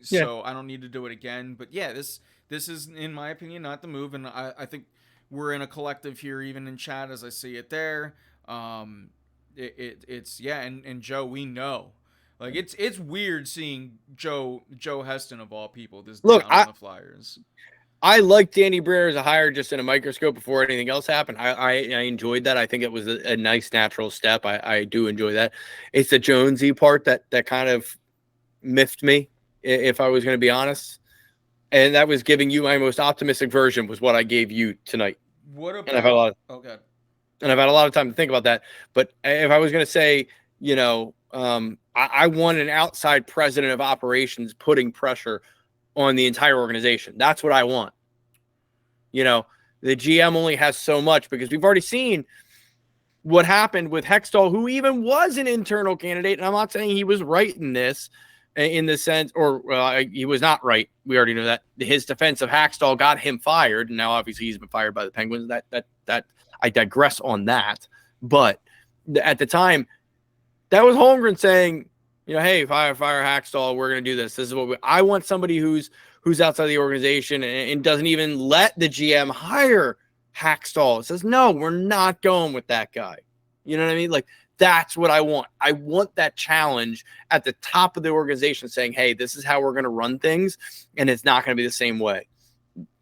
so I don't need to do it again. But yeah, this is, in my opinion, not the move, and I think we're in a collective here, even in chat, as I see it there. It's and Joe, we know, like it's weird seeing Joe Heston of all people down on the Flyers. I like Danny Briere as a hire just in a microscope before anything else happened. I enjoyed that. I think it was a nice natural step. I do enjoy that. It's the Jonesy part that kind of miffed me, if I was going to be honest. And that was giving you my most optimistic version was what I gave you tonight. What about? And I've had a lot of time to think about that. But if I was going to say, I want an outside president of operations putting pressure on the entire organization. That's what I want. The GM only has so much, because we've already seen what happened with Hextall, who even was an internal candidate. And I'm not saying he was right in this, in the sense, he was not right. We already know that. His defense of Hextall got him fired. And now obviously he's been fired by the Penguins. That I digress on that. But at the time, that was Holmgren saying, hey, fire Hextall, we're going to do this. This is what I want, somebody who's outside the organization and doesn't even let the GM hire Hextall. It says, no, we're not going with that guy. You know what I mean? Like, that's what I want. I want that challenge at the top of the organization saying, hey, this is how we're going to run things, and it's not going to be the same way.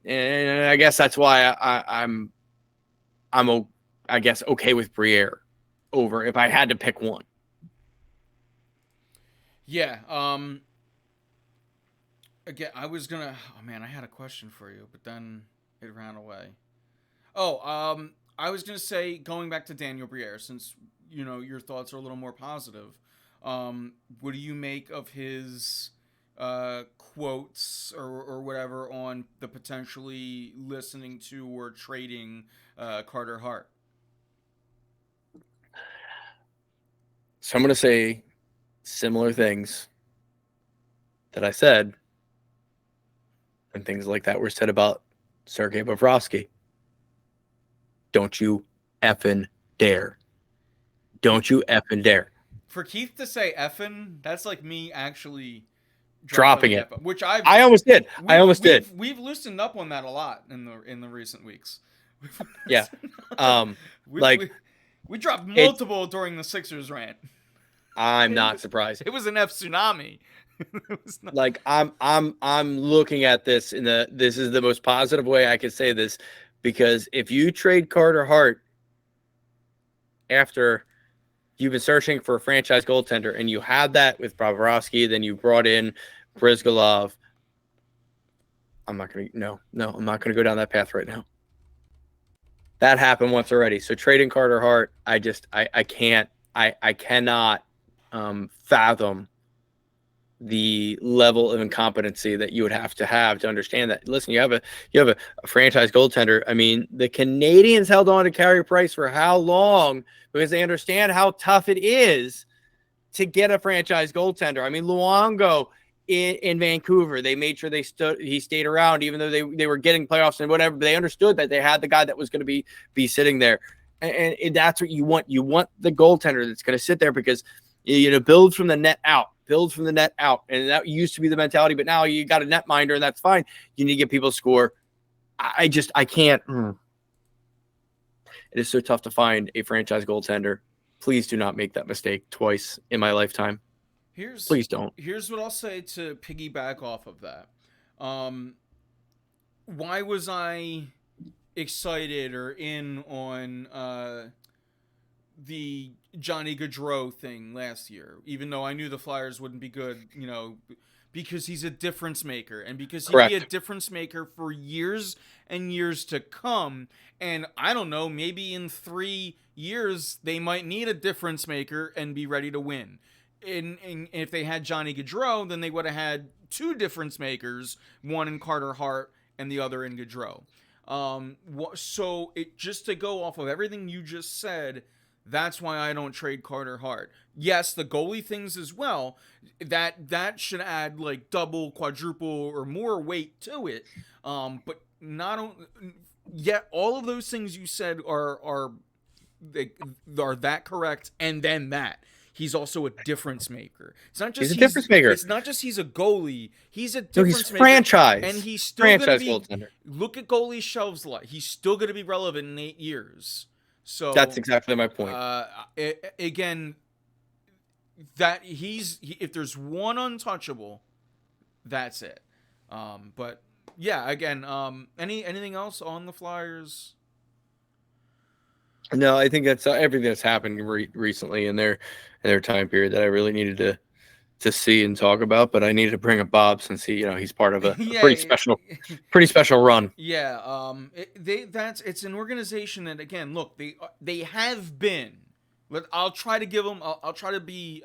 And I guess that's why I'm I guess okay with Briere over, if I had to pick one. Yeah. Again, I was gonna. Oh man, I had a question for you, but then it ran away. I was gonna say, going back to Daniel Briere, since your thoughts are a little more positive. What do you make of his quotes or whatever on the potentially listening to or trading Carter Hart? So I'm gonna say similar things that I said, and things like that were said about Sergei Bobrovsky. Don't you effing dare. Don't you effing dare. For Keith to say effing, that's like me actually dropping it. Which I almost did. We've loosened up on that a lot in the recent weeks. Yeah. We dropped multiple during the Sixers rant. I'm not surprised. It was an F tsunami. Like I'm looking at this this is the most positive way I could say this, because if you trade Carter Hart after you've been searching for a franchise goaltender and you had that with Bobrovsky, then you brought in Brizgalov. I'm not going to go down that path right now. That happened once already. So trading Carter Hart, I cannot fathom the level of incompetency that you would have to understand that. Listen, you have a franchise goaltender. I mean, the Canadians held on to Carey Price for how long? Because they understand how tough it is to get a franchise goaltender. I mean, Luongo in Vancouver, they made sure he stayed around, even though they were getting playoffs and whatever. But they understood that they had the guy that was going to be sitting there, and that's what you want. You want the goaltender that's going to sit there because build from the net out. Build from the net out. And that used to be the mentality, but now you got a net minder and that's fine. You need to get people to score. I can't. It is so tough to find a franchise goaltender. Please do not make that mistake twice in my lifetime. Please don't. Here's what I'll say to piggyback off of that. Why was I excited or in on the Johnny Gaudreau thing last year, even though I knew the Flyers wouldn't be good, because he's a difference maker and because he'd be a difference maker for years and years to come. And I don't know, maybe in 3 years they might need a difference maker and be ready to win. And if they had Johnny Gaudreau, then they would have had 2 difference makers, one in Carter Hart and the other in Gaudreau. So just to go off of everything you just said, that's why I don't trade Carter Hart. Yes, the goalie things as well. That should add like double, quadruple, or more weight to it. But not yet. All of those things you said are that correct, and then that. He's also a difference maker. It's not just he's a difference maker. It's not just he's a goalie. He's a difference maker. Franchise. And he's still franchise goaltender. Look at goalie shelves life. He's still going to be relevant in 8 years. So that's exactly my point. Again, that if there's one untouchable, that's it. But yeah, again, anything else on the Flyers? No, I think that's everything that's happened recently in their time period that I really needed to see and talk about. But I needed to bring up Bob since he's part of a pretty special run. Yeah, it's an organization that, again, look, they have been. I'll try to give them. I'll try to be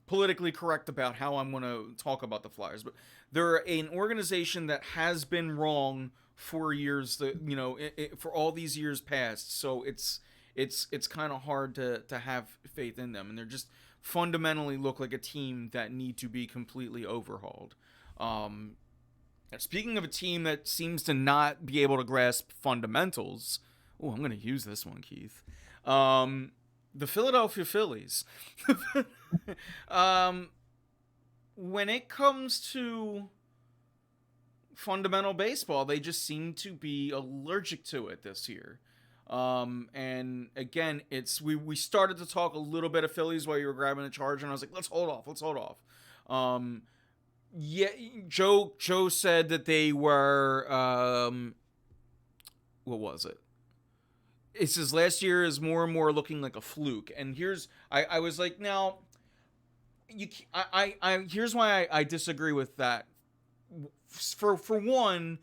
politically correct about how I'm going to talk about the Flyers, but they're an organization that has been wrong for years. For all these years past. So it's kind of hard to have faith in them, and they're just fundamentally look like a team that need to be completely overhauled. Speaking of a team that seems to not be able to grasp fundamentals, I'm going to use this one, Keith. The Philadelphia Phillies. When it comes to fundamental baseball, they just seem to be allergic to it this year. And again, we started to talk a little bit of Phillies while you were grabbing the charge, and I was like, let's hold off. Yeah, Joe said that they were what was it? It says last year is more and more looking like a fluke. And I was like, now here's why I disagree with that. For one,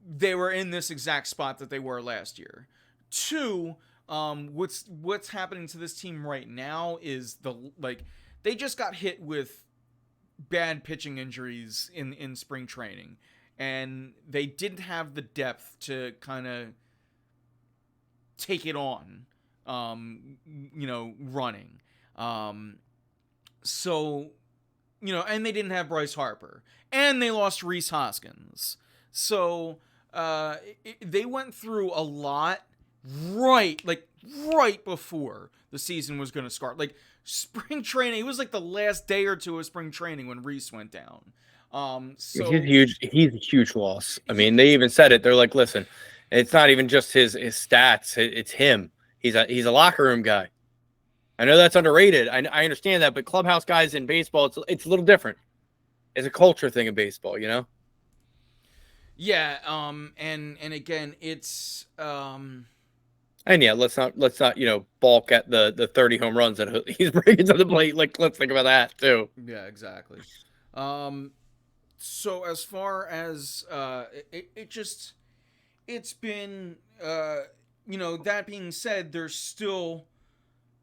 they were in this exact spot that they were last year. 2, what's happening to this team right now is they just got hit with bad pitching injuries in spring training, and they didn't have the depth to kind of take it on, running. So, and they didn't have Bryce Harper, and they lost Rhys Hoskins. So, they went through a lot right before the season was going to start. Like, spring training, it was like the last day or 2 of spring training when Rhys went down. So he's a huge loss. I mean, they even said it. They're like, listen, it's not even just his stats. It's him. He's a locker room guy. I know that's underrated. I understand that, but clubhouse guys in baseball, it's a little different. It's a culture thing in baseball, Yeah. And again, it's And yeah, let's not balk at the 30 home runs that he's bringing to the plate. Like, let's think about that too. Yeah, exactly. So as far as it's been that being said, there's still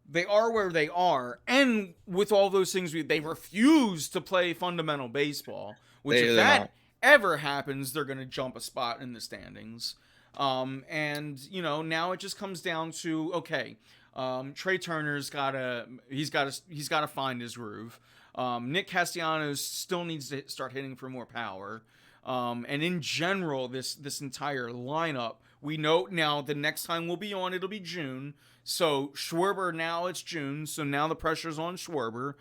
they are where they are, and with all those things, they refuse to play fundamental baseball. Which, if They're that not. ever happens, they're going to jump a spot in the standings. And now it just comes down to, okay, Trey Turner's gotta find his groove. Nick Castellanos still needs to start hitting for more power. And in general, this entire lineup, we know now the next time we'll be on, it'll be June. So Schwarber, now it's June, so now the pressure's on Schwarber,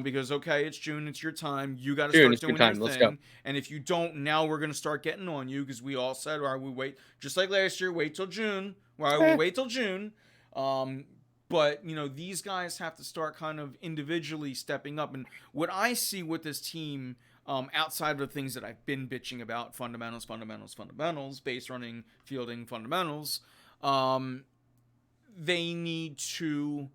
because okay, it's June, it's your time, you got to June, start it's your doing your time. Let's go. thing, and if you don't, now we're gonna start getting on you because we all said, all right, we wait, just like last year, wait till June. All right, we'll wait till June. But these guys have to start kind of individually stepping up, and what I see with this team, outside of the things that I've been bitching about, fundamentals, base running, fielding, fundamentals, they need to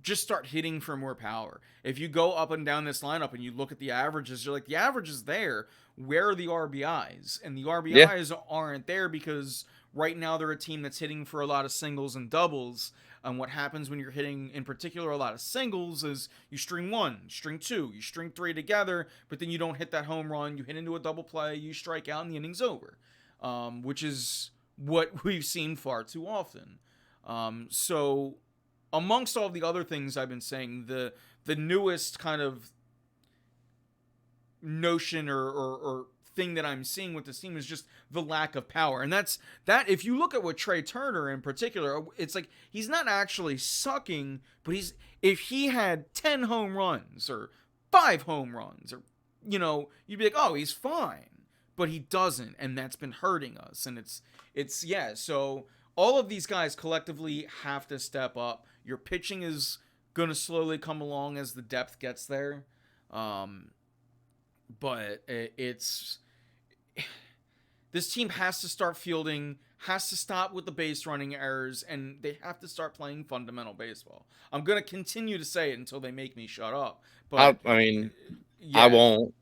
just start hitting for more power. If you go up and down this lineup and you look at the averages, you're like, the average is there. Where are the RBIs? And the Yeah. RBIs aren't there because right now they're a team that's hitting for a lot of singles and doubles. And what happens when you're hitting, in particular, a lot of singles is you string one, string two, you string three together, but then you don't hit that home run. You hit into a double play, you strike out, and the inning's over, which is what we've seen far too often. So, amongst all the other things I've been saying, the newest kind of notion or thing that I'm seeing with this team is just the lack of power. And that's that. If you look at what Trey Turner in particular, it's like he's not actually sucking, but if he had 10 home runs or 5 home runs, or you'd be like, oh, he's fine. But he doesn't, and that's been hurting us. And it's yeah. So all of these guys collectively have to step up. Your pitching is gonna slowly come along as the depth gets there. But it's this team has to start fielding, has to stop with the base running errors, and they have to start playing fundamental baseball. I'm gonna continue to say it until they make me shut up. But I mean, I yeah, won't.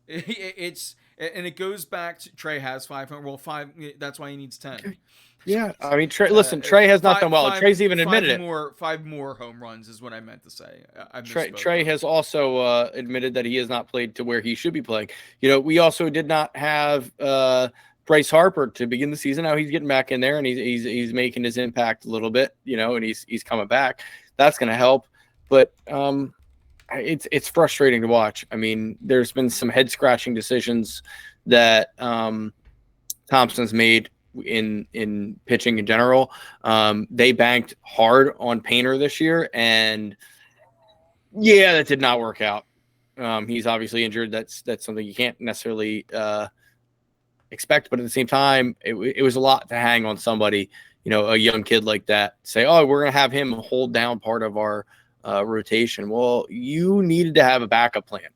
it's and it goes back to Trey has 500. Well, 5. That's why he needs 10. Yeah, I mean, Trey. Listen, Trey has not done well. Trey's even admitted it. 5 more home runs is what I meant to say. I misspoke. Trey has also admitted that he has not played to where he should be playing. We also did not have Bryce Harper to begin the season. Now he's getting back in there and he's making his impact a little bit, and he's coming back. That's going to help, but it's frustrating to watch. I mean, there's been some head scratching decisions that Thompson's made in pitching in general. They banked hard on Painter this year, and yeah, that did not work out. He's obviously injured. That's something you can't necessarily expect, but at the same time, it was a lot to hang on somebody, a young kid like that. Say, oh, we're gonna have him hold down part of our rotation. Well, you needed to have a backup plan,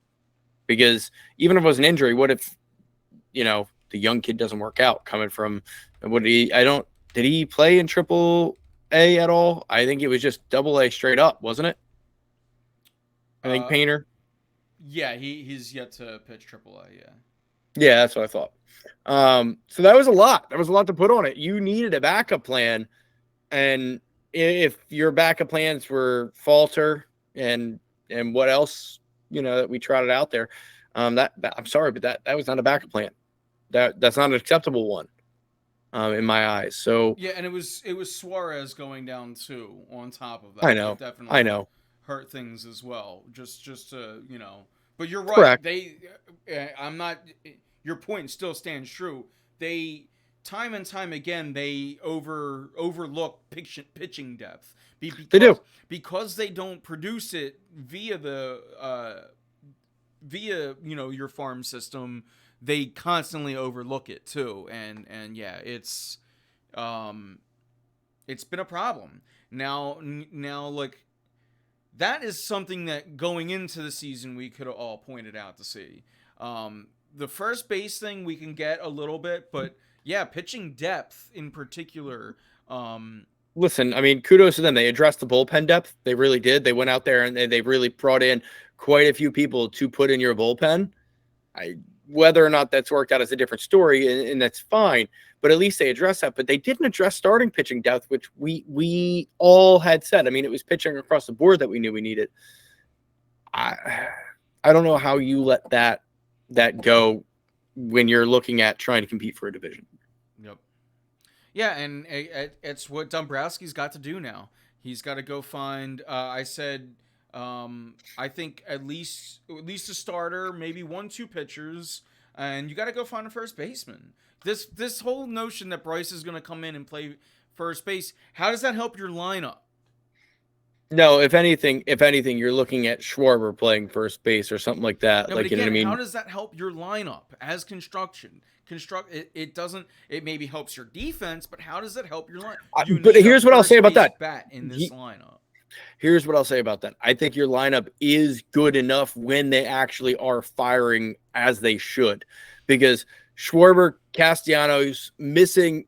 because even if it was an injury, what if the young kid doesn't work out coming from did he play in triple A at all? I think it was just double A straight up, wasn't it? I think Painter. Yeah, he's yet to pitch triple A, yeah. Yeah, that's what I thought. So that was a lot. There was a lot to put on it. You needed a backup plan, and if your backup plans were Falter and what else, that we trotted out there, that I'm sorry, but that was not a backup plan. That's not an acceptable one, in my eyes. So yeah, and it was Suarez going down too. On top of that, I know, definitely I know, hurt things as well. Just to but you're right. Correct. I'm not. Your point still stands true. They time and time again they overlook pitching depth. They do, because they don't produce it via your farm system. They constantly overlook it too, and yeah, it's been a problem. Now like that is something that going into the season we could have all pointed out to see. The first base thing we can get a little bit, but yeah, pitching depth in particular. Listen, I mean, kudos to them. They addressed the bullpen depth. They really did. They went out there and they really brought in quite a few people to put in your bullpen. whether or not that's worked out is a different story, and that's fine. But at least they addressed that. But they didn't address starting pitching depth, which we all had said. I mean, it was pitching across the board that we knew we needed. I don't know how you let that go when you're looking at trying to compete for a division. Yep. Yeah, and it's what Dombrowski's got to do now. He's got to go find. I said, I think at least a starter, maybe 1-2 pitchers, and you got to go find a first baseman. This whole notion that Bryce is going to come in and play first base, how does that help your lineup? No, if anything, you're looking at Schwarber playing first base or something like that. No, like, but again, you know what I mean? how does that help your lineup as construction? It doesn't. It maybe helps your defense, but how does it help your lineup? But here's what I'll say about that. Bat in this lineup. Here's what I'll say about that. I think your lineup is good enough when they actually are firing as they should, because Schwarber, Castellanos, missing,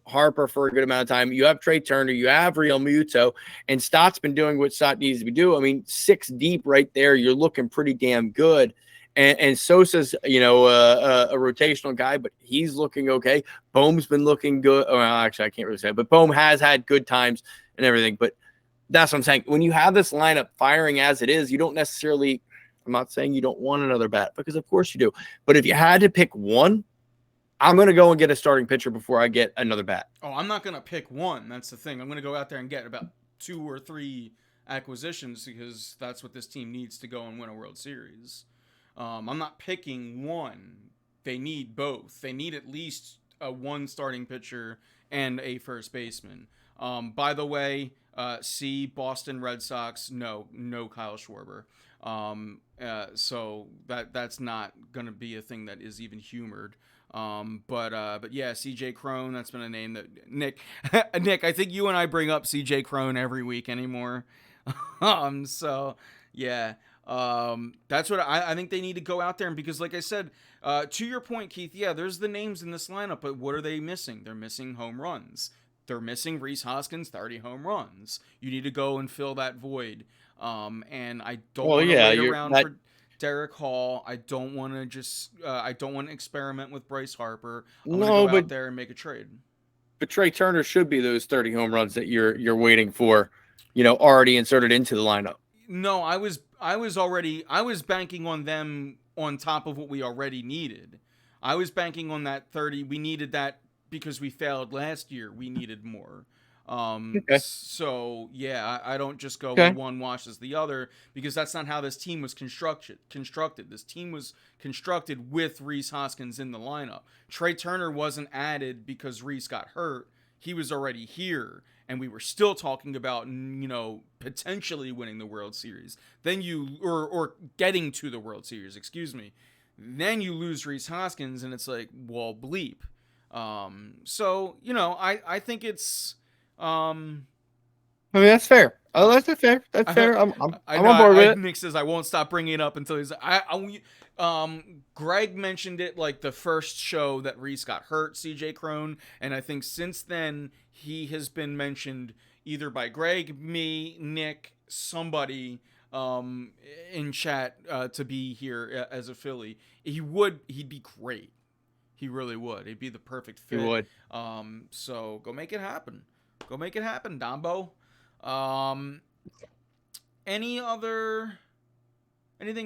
Harper for a good amount of time. You have Trey Turner, you have Real Muto, and Stott's been doing what Stott needs to be doing. I mean, 6 deep right there, you're looking pretty damn good. And Sosa's, a rotational guy, but he's looking okay. Bohm's been looking good. Well, actually, I can't really say, but Bohm has had good times and everything. But that's what I'm saying. When you have this lineup firing as it is, you don't necessarily. I'm not saying you don't want another bat, because of course you do. But if you had to pick one, I'm going to go and get a starting pitcher before I get another bat. Oh, I'm not going to pick one. That's the thing. I'm going to go out there and get about 2 or 3 acquisitions, because that's what this team needs to go and win a World Series. I'm not picking one. They need both. They need at least one starting pitcher and a first baseman. By the way, Boston Red Sox, no Kyle Schwarber. So that's not going to be a thing that is even humored. But yeah, CJ Crone, that's been a name that Nick, I think you and I bring up CJ Crone every week anymore. So yeah, that's what I think they need to go out there, and because like I said, to your point, Keith, yeah, there's the names in this lineup, but what are they missing? They're missing home runs. They're missing Rhys Hoskins, 30 home runs. You need to go and fill that void. And I don't want to wait around for Derek Hall. I don't want to I don't want to experiment with Bryce Harper. I'm going to go out there and make a trade. But Trey Turner should be those 30 home runs that you're waiting for, already inserted into the lineup. No, I was banking on them on top of what we already needed. I was banking on that 30. We needed that because we failed last year. We needed more. Okay. So yeah, I don't just go one washes the other, because that's not how this team was constructed. This team was constructed with Rhys Hoskins in the lineup. Trey Turner wasn't added because Rhys got hurt. He was already here, and we were still talking about, potentially winning the World Series. Then or getting to the World Series, excuse me. Then you lose Rhys Hoskins, and it's like, well, bleep. So, I think it's, I mean, that's fair. Oh, that's fair. That's fair. I'm on board with it. Nick says I won't stop bringing it up until he's. Greg mentioned it like the first show that Rhys got hurt, CJ Crone, and I think since then he has been mentioned either by Greg, me, Nick, somebody in chat to be here as a Philly. He'd be great. He really would. He'd be the perfect fit. He would. So go make it happen. Go make it happen, Dombo. Anything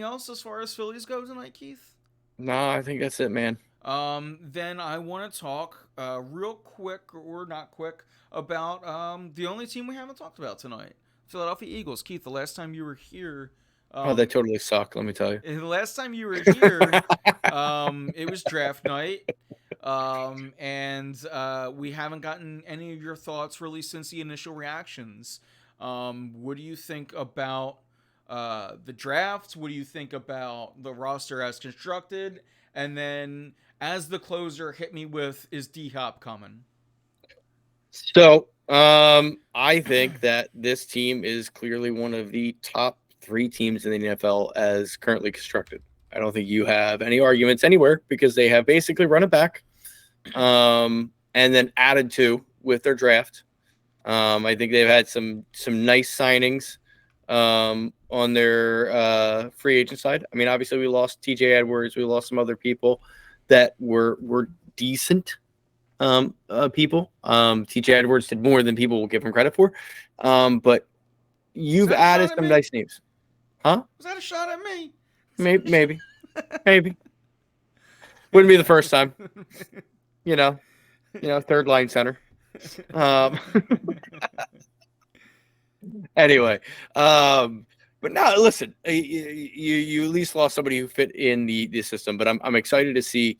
else as far as Phillies go tonight, Keith? No, I think that's it, man. Then I want to talk real quick, or not quick, about the only team we haven't talked about tonight, Philadelphia Eagles. Keith, the last time you were here... they totally suck, let me tell you. The last time you were here, it was draft night. And we haven't gotten any of your thoughts really since the initial reactions. What do you think about the draft? What do you think about the roster as constructed? And then, as the closer, hit me with, is D-Hop coming? So, I think that this team is clearly one of the top 3 teams in the NFL as currently constructed. I don't think you have any arguments anywhere, because they have basically run it back, and then added to with their draft. I think they've had some nice signings. on their free agent side. I mean, obviously we lost TJ Edwards, we lost some other people that were decent people. TJ Edwards did more than people will give him credit for. But you've added some nice names. Huh? Was that a shot at me? Maybe. Wouldn't be the first time. Third line center. Anyway, but no, listen, you at least lost somebody who fit in the system, but I'm excited to see,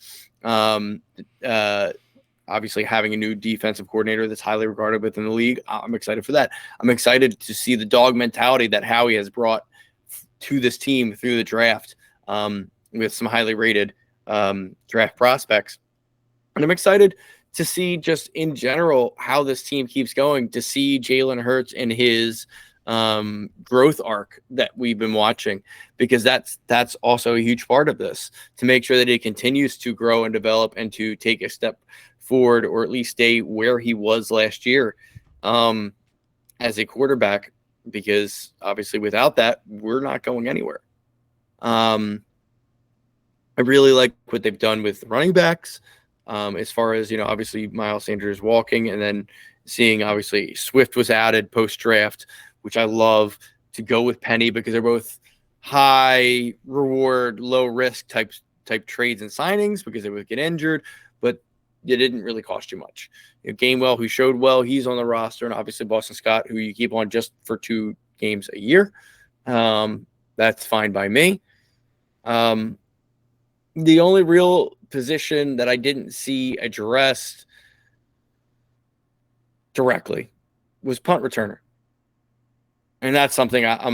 obviously having a new defensive coordinator that's highly regarded within the league. I'm excited for that. I'm excited to see the dog mentality that Howie has brought to this team through the draft, with some highly rated draft prospects. And I'm excited to see just in general how this team keeps going, to see Jalen Hurts and his growth arc that we've been watching, because that's also a huge part of this, to make sure that he continues to grow and develop and to take a step forward, or at least stay where he was last year as a quarterback, because obviously without that, we're not going anywhere. I really like what they've done with running backs. As far as, obviously Miles Sanders walking, and then seeing obviously Swift was added post-draft, which I love, to go with Penny, because they're both high reward, low risk type trades and signings, because they would get injured, but it didn't really cost you much. Gainwell, who showed well, he's on the roster, and obviously Boston Scott, who you keep on just for 2 games a year. That's fine by me. The only real position that I didn't see addressed directly was punt returner. And that's something I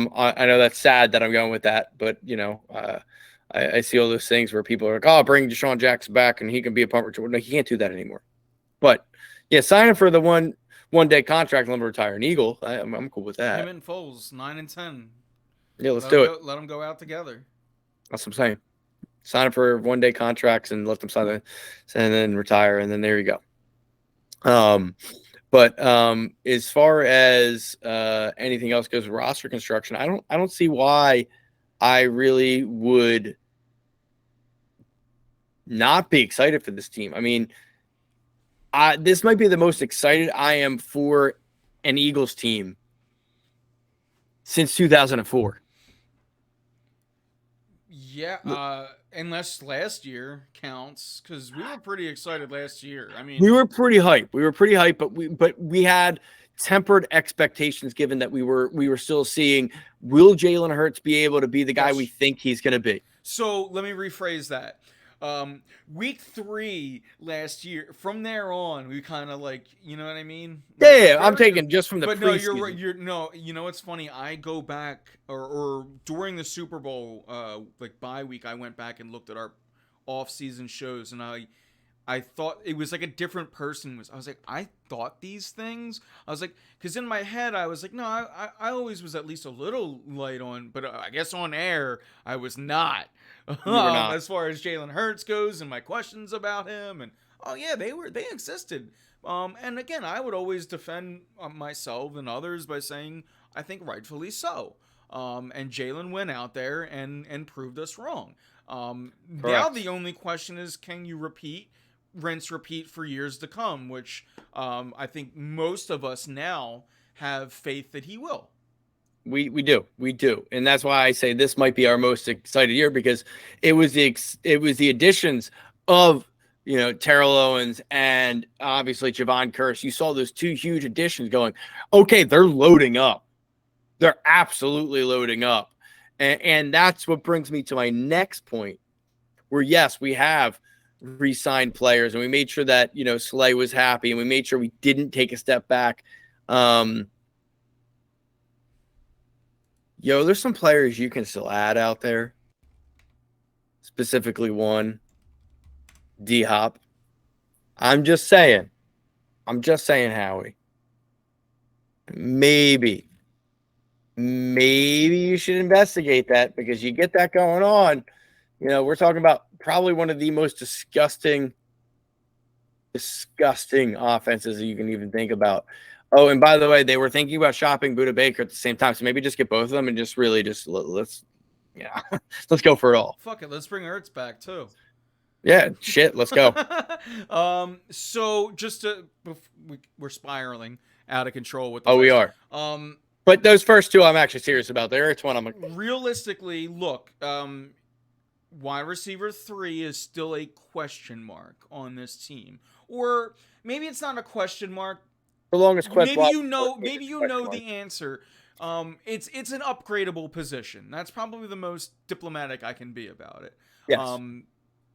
know that's sad that I'm going with that, but I see all those things where people are like, "Oh, bring Deshaun Jackson back and he can be a punt returner." No, he can't do that anymore. But yeah, sign him for the one day contract and let him retire an Eagle. I'm cool with that. Him and Foles, 9 and 10. Yeah, let's do it. Let them go out together. That's what I'm saying. Sign up for 1 day contracts and let them sign it, and then retire, and then there you go. But as far as anything else goes, roster construction, I don't see why I really would not be excited for this team. I mean, this might be the most excited I am for an Eagles team since 2004. Yeah, unless last year counts, because we were pretty excited last year. I mean, we were pretty hyped. But we had tempered expectations, given that we were still seeing, will Jalen Hurts be able to be the guy we think he's going to be? So let me rephrase that. Week 3 last year, from there on, we kind of like, you know what I mean? Yeah, I'm taking just from the But preseason. No, it's funny. I go back, or during the Super Bowl, like bye week, I went back and looked at our off-season shows, and I thought it was like a different person. I was like, I thought these things. I was like, because in my head, I was like, no, I always was at least a little light on, but I guess on air, I was not. Not. As far as Jalen Hurts goes and my questions about him, and they existed. And again, I would always defend myself and others by saying I think rightfully so. And Jalen went out there and proved us wrong. Now the only question is, can you rinse, repeat for years to come? Which I think most of us now have faith that he will. We do, and that's why I say this might be our most excited year, because it was the additions of Terrell Owens and obviously Javon Curse. You saw those 2 huge additions going, okay, they're loading up. They're absolutely loading up, and that's what brings me to my next point, where yes, we have re-signed players, and we made sure that Slay was happy, and we made sure we didn't take a step back. There's some players you can still add out there. Specifically one, D-Hop. I'm just saying, Howie. Maybe you should investigate that, because you get that going on. We're talking about probably one of the most disgusting offenses that you can even think about. Oh, and by the way, they were thinking about shopping Buda Baker at the same time, so maybe just get both of them and just really just let's let's go for it all. Fuck it, let's bring Ertz back too. Yeah, shit, let's go. So just to we're spiraling out of control with the We first- are. But those first two, I'm actually serious about. The Ertz one, I'm like, realistically, look, wide receiver 3 is still a question mark on this team, or maybe it's not a question mark. the longest question. Maybe you know the answer. It's an upgradable position. That's probably the most diplomatic I can be about it. Yes.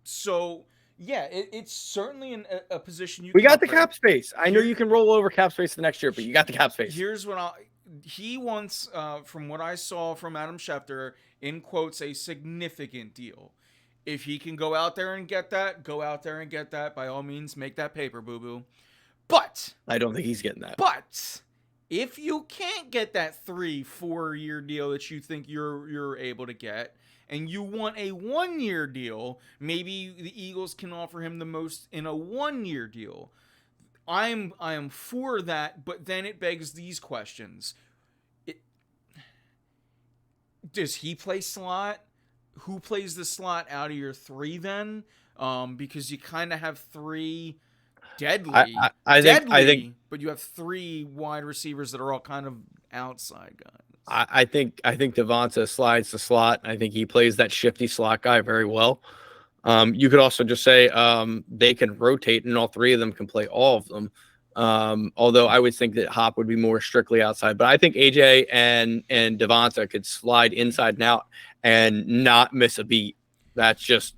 So yeah, it's certainly a position you. We can got the upgrade. cap space. I know you can roll over cap space the next year, but you got the cap space. Here's what he wants, from what I saw from Adam Schefter, in quotes, a significant deal. If he can go out there and get that, go out there and get that. By all means, make that paper, boo-boo. But I don't think he's getting that. But if you can't get that 3-4 year deal that you think you're able to get, and you want a 1 year deal, maybe the Eagles can offer him the most in a 1 year deal. I am for that, but then it begs these questions. Does he play slot? Who plays the slot out of your 3 then? Because you kind of have 3 deadly. I think, but you have 3 wide receivers that are all kind of outside guys. I think Devonta slides the slot. I think he plays that shifty slot guy very well. You could also just say they can rotate, and all 3 of them can play all of them. Although I would think that Hop would be more strictly outside, but I think AJ and Devonta could slide inside and out and not miss a beat. That's just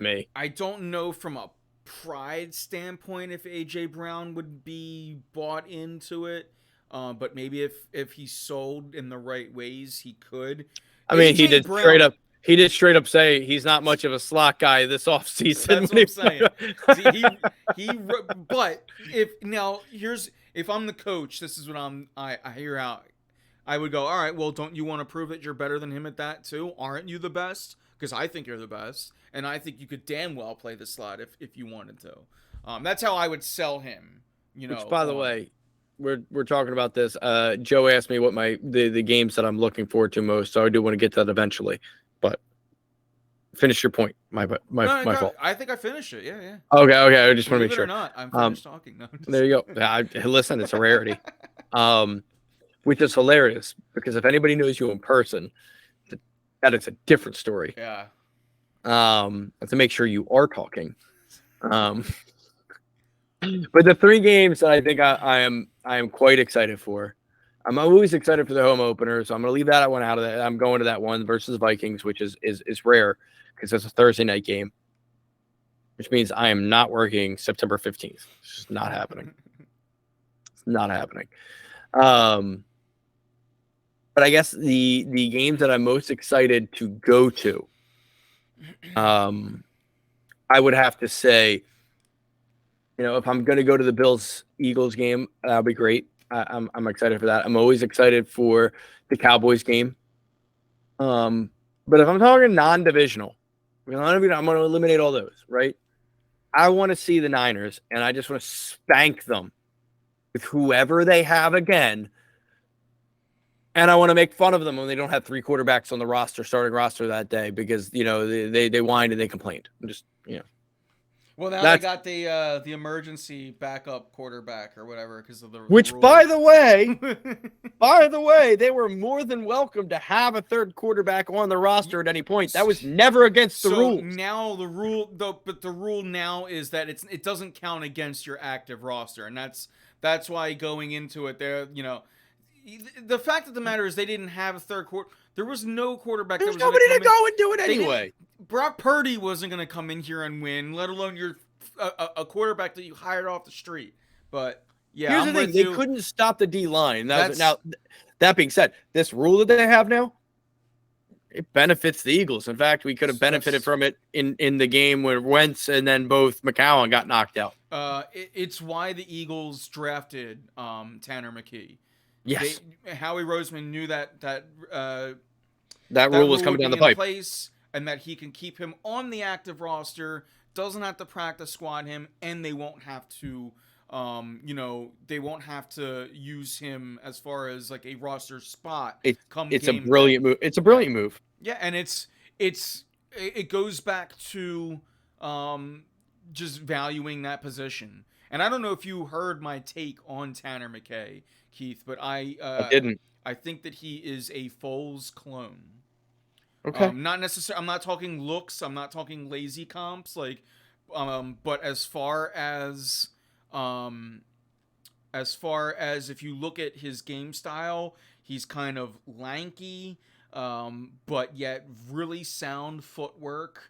me. I don't know from a pride standpoint if AJ Brown would be bought into it. But maybe if he's sold in the right ways, he could. I mean, he did straight up say he's not much of a slot guy this offseason. That's what I'm saying. See, but if I'm the coach, this is what I hear out. I would go, all right, well, don't you want to prove that you're better than him at that too? Aren't you the best? Because I think you're the best, and I think you could damn well play the slot if you wanted to. That's how I would sell him. Which, by the way, we're talking about this. Joe asked me what the games that I'm looking forward to most, so I do want to get to that eventually. But finish your point. My fault. I think I finished it. Yeah. Okay. I just want to make sure. Or not, I'm finished talking. No, there you go. Listen, it's a rarity. Which is hilarious because if anybody knows you in person, that is a different story. Yeah. To make sure you are talking. But the 3 games that I think I am quite excited for. I'm always excited for the home opener, so I'm going to leave that one out of that. I'm going to that one versus Vikings, which is rare because it's a Thursday night game, which means I am not working September 15th. It's just not happening. It's not happening. But I guess the games that I'm most excited to go to, I would have to say, if I'm going to go to the Bills-Eagles game, that'll be great. I'm excited for that. I'm always excited for the Cowboys game. But if I'm talking non-divisional, I'm going to eliminate all those, right? I want to see the Niners, and I just want to spank them with whoever they have again. And I want to make fun of them when they don't have 3 quarterbacks on the starting roster that day because, they whined and they complained. I'm just, Well, now they got the emergency backup quarterback or whatever because of the which, rules. by the way, they were more than welcome to have a 3rd quarterback on the roster at any point. That was never against the rules. Now the rule now is that it doesn't count against your active roster, and that's why going into it there, the fact of the matter is they didn't have a 3rd quarter. There was no quarterback. There's nobody to go and do it anyway. Brock Purdy wasn't going to come in here and win, let alone a quarterback that you hired off the street. But yeah, here's the thing: they couldn't stop the D line. Now, that being said, this rule that they have now, it benefits the Eagles. In fact, we could have benefited from it in the game where Wentz and then both McCown got knocked out. It's why the Eagles drafted Tanner McKee. Yes, Howie Roseman knew that rule was coming down the pipe. Place, and that he can keep him on the active roster, doesn't have to practice squad him, and they won't have to they won't have to use him as far as like a roster spot It's come it's a game day. brilliant move. It's a Yeah, brilliant move. yeah, and it goes back to um, just valuing that position. And I don't know if you heard my take on Tanner McKay, Keith, but I didn't. I think that he is a Foles clone. Okay. Not necessarily. I'm not talking looks. I'm not talking lazy comps. But um, as far as if you look at his game style, he's kind of lanky, but yet really sound footwork.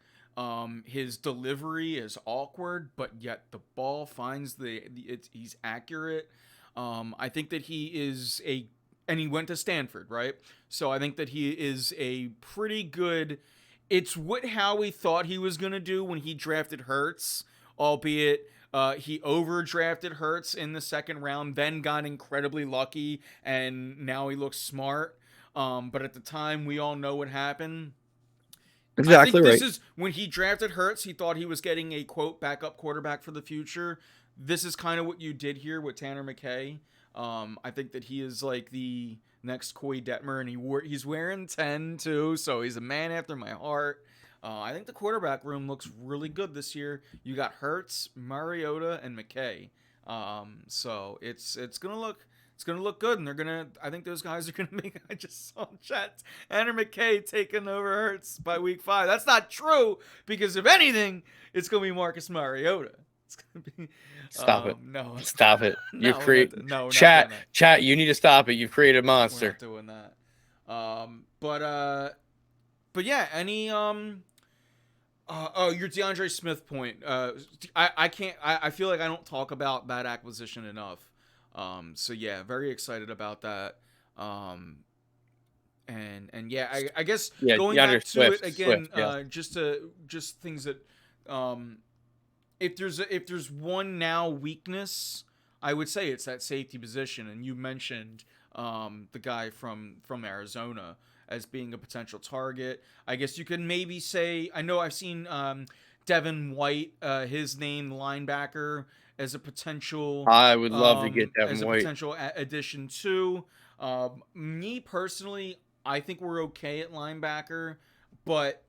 His delivery is awkward, but yet the ball finds he's accurate. I think that he is and he went to Stanford, right? So I think that he is a pretty good. It's what Howie thought he was gonna do when he drafted Hurts, albeit he overdrafted Hurts in the second round, then got incredibly lucky, and now he looks smart. But at the time, we all know what happened. I Exactly think this right. is when he drafted Hurts, he thought he was getting a quote backup quarterback for the future. This is kind of what you did here with Tanner McKay. I think that he is like the next Coy Detmer, and he's wearing 10 too, so he's a man after my heart. I think the quarterback room looks really good this year. You got Hurts, Mariota, and McKay. So it's gonna look good, and they're gonna. I think those guys are gonna make. I just saw in chat Tanner McKay taking over Hurts by week 5. That's not true because if anything, it's gonna be Marcus Mariota. It's gonna be. Stop it. No, Stop it. no, no, we're not doing Chat. that. Chat. You need to stop it. You've created a We're monster. not doing that. But yeah, any your DeAndre Smith point. I can't. I feel like I don't talk about that acquisition enough. So yeah, very excited about that. And yeah, I guess Yeah, going back DeAndre to Swift. it again, Swift. Yeah. just things that, if there's one now weakness, I would say it's that safety position. And you mentioned the guy from Arizona as being a potential target. I guess you could maybe say, I know I've seen Devin White, his name linebacker, as a potential I would love to get Devin White. addition too. Me personally, I think we're okay at linebacker, but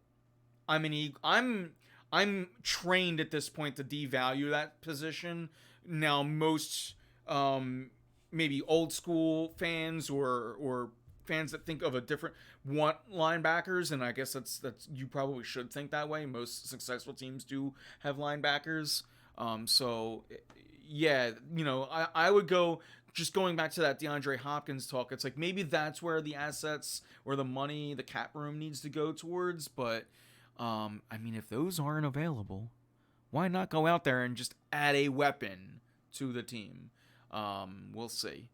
I'm trained at this point to devalue that position. Now most maybe old school fans or fans that think of a different want linebackers, and I guess that's you probably should think that way. Most successful teams do have linebackers. So yeah, I would go just going back to that DeAndre Hopkins talk. It's like maybe that's where the assets or the money, the cap room needs to go towards. But I mean, if those aren't available, why not go out there and just add a weapon to the team? We'll see.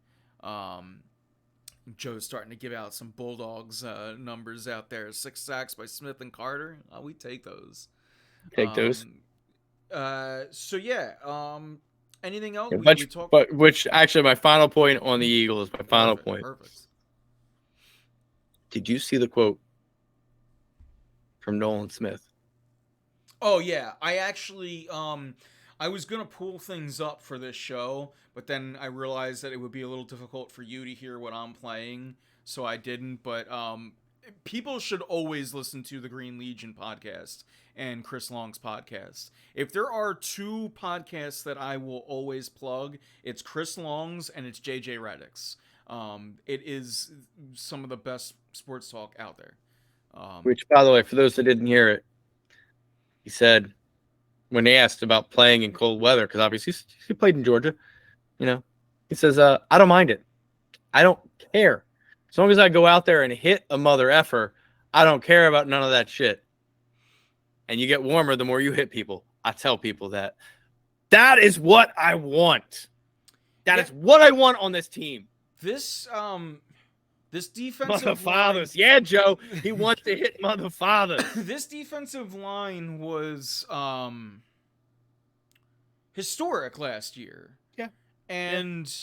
Joe's starting to give out some Bulldogs numbers out there. 6 sacks by Smith and Carter. We take those. Take those. So yeah. Anything else we talk? But which actually, my final point on the Eagles. My final point. Perfect. Did you see the quote from Nolan Smith? Oh yeah, I actually I was gonna pull things up for this show, but then I realized that it would be a little difficult for you to hear what I'm playing, so I didn't. But people should always listen to the Green Legion podcast and Chris Long's podcast. If there are 2 podcasts that I will always plug, it's Chris Long's and it's JJ Redick's. It is some of the best sports talk out there. Which, by the way, for those that didn't hear it, he said when they asked about playing in cold weather, because obviously he played in Georgia, he says, I don't mind it. I don't care. As long as I go out there and hit a mother effer, I don't care about none of that shit. And you get warmer the more you hit people. I tell people that. That is what I want. That is what I want on this team. This defensive mother fathers. Yeah, Joe. He wants to hit mother fathers. This defensive line was historic last year. Yeah. And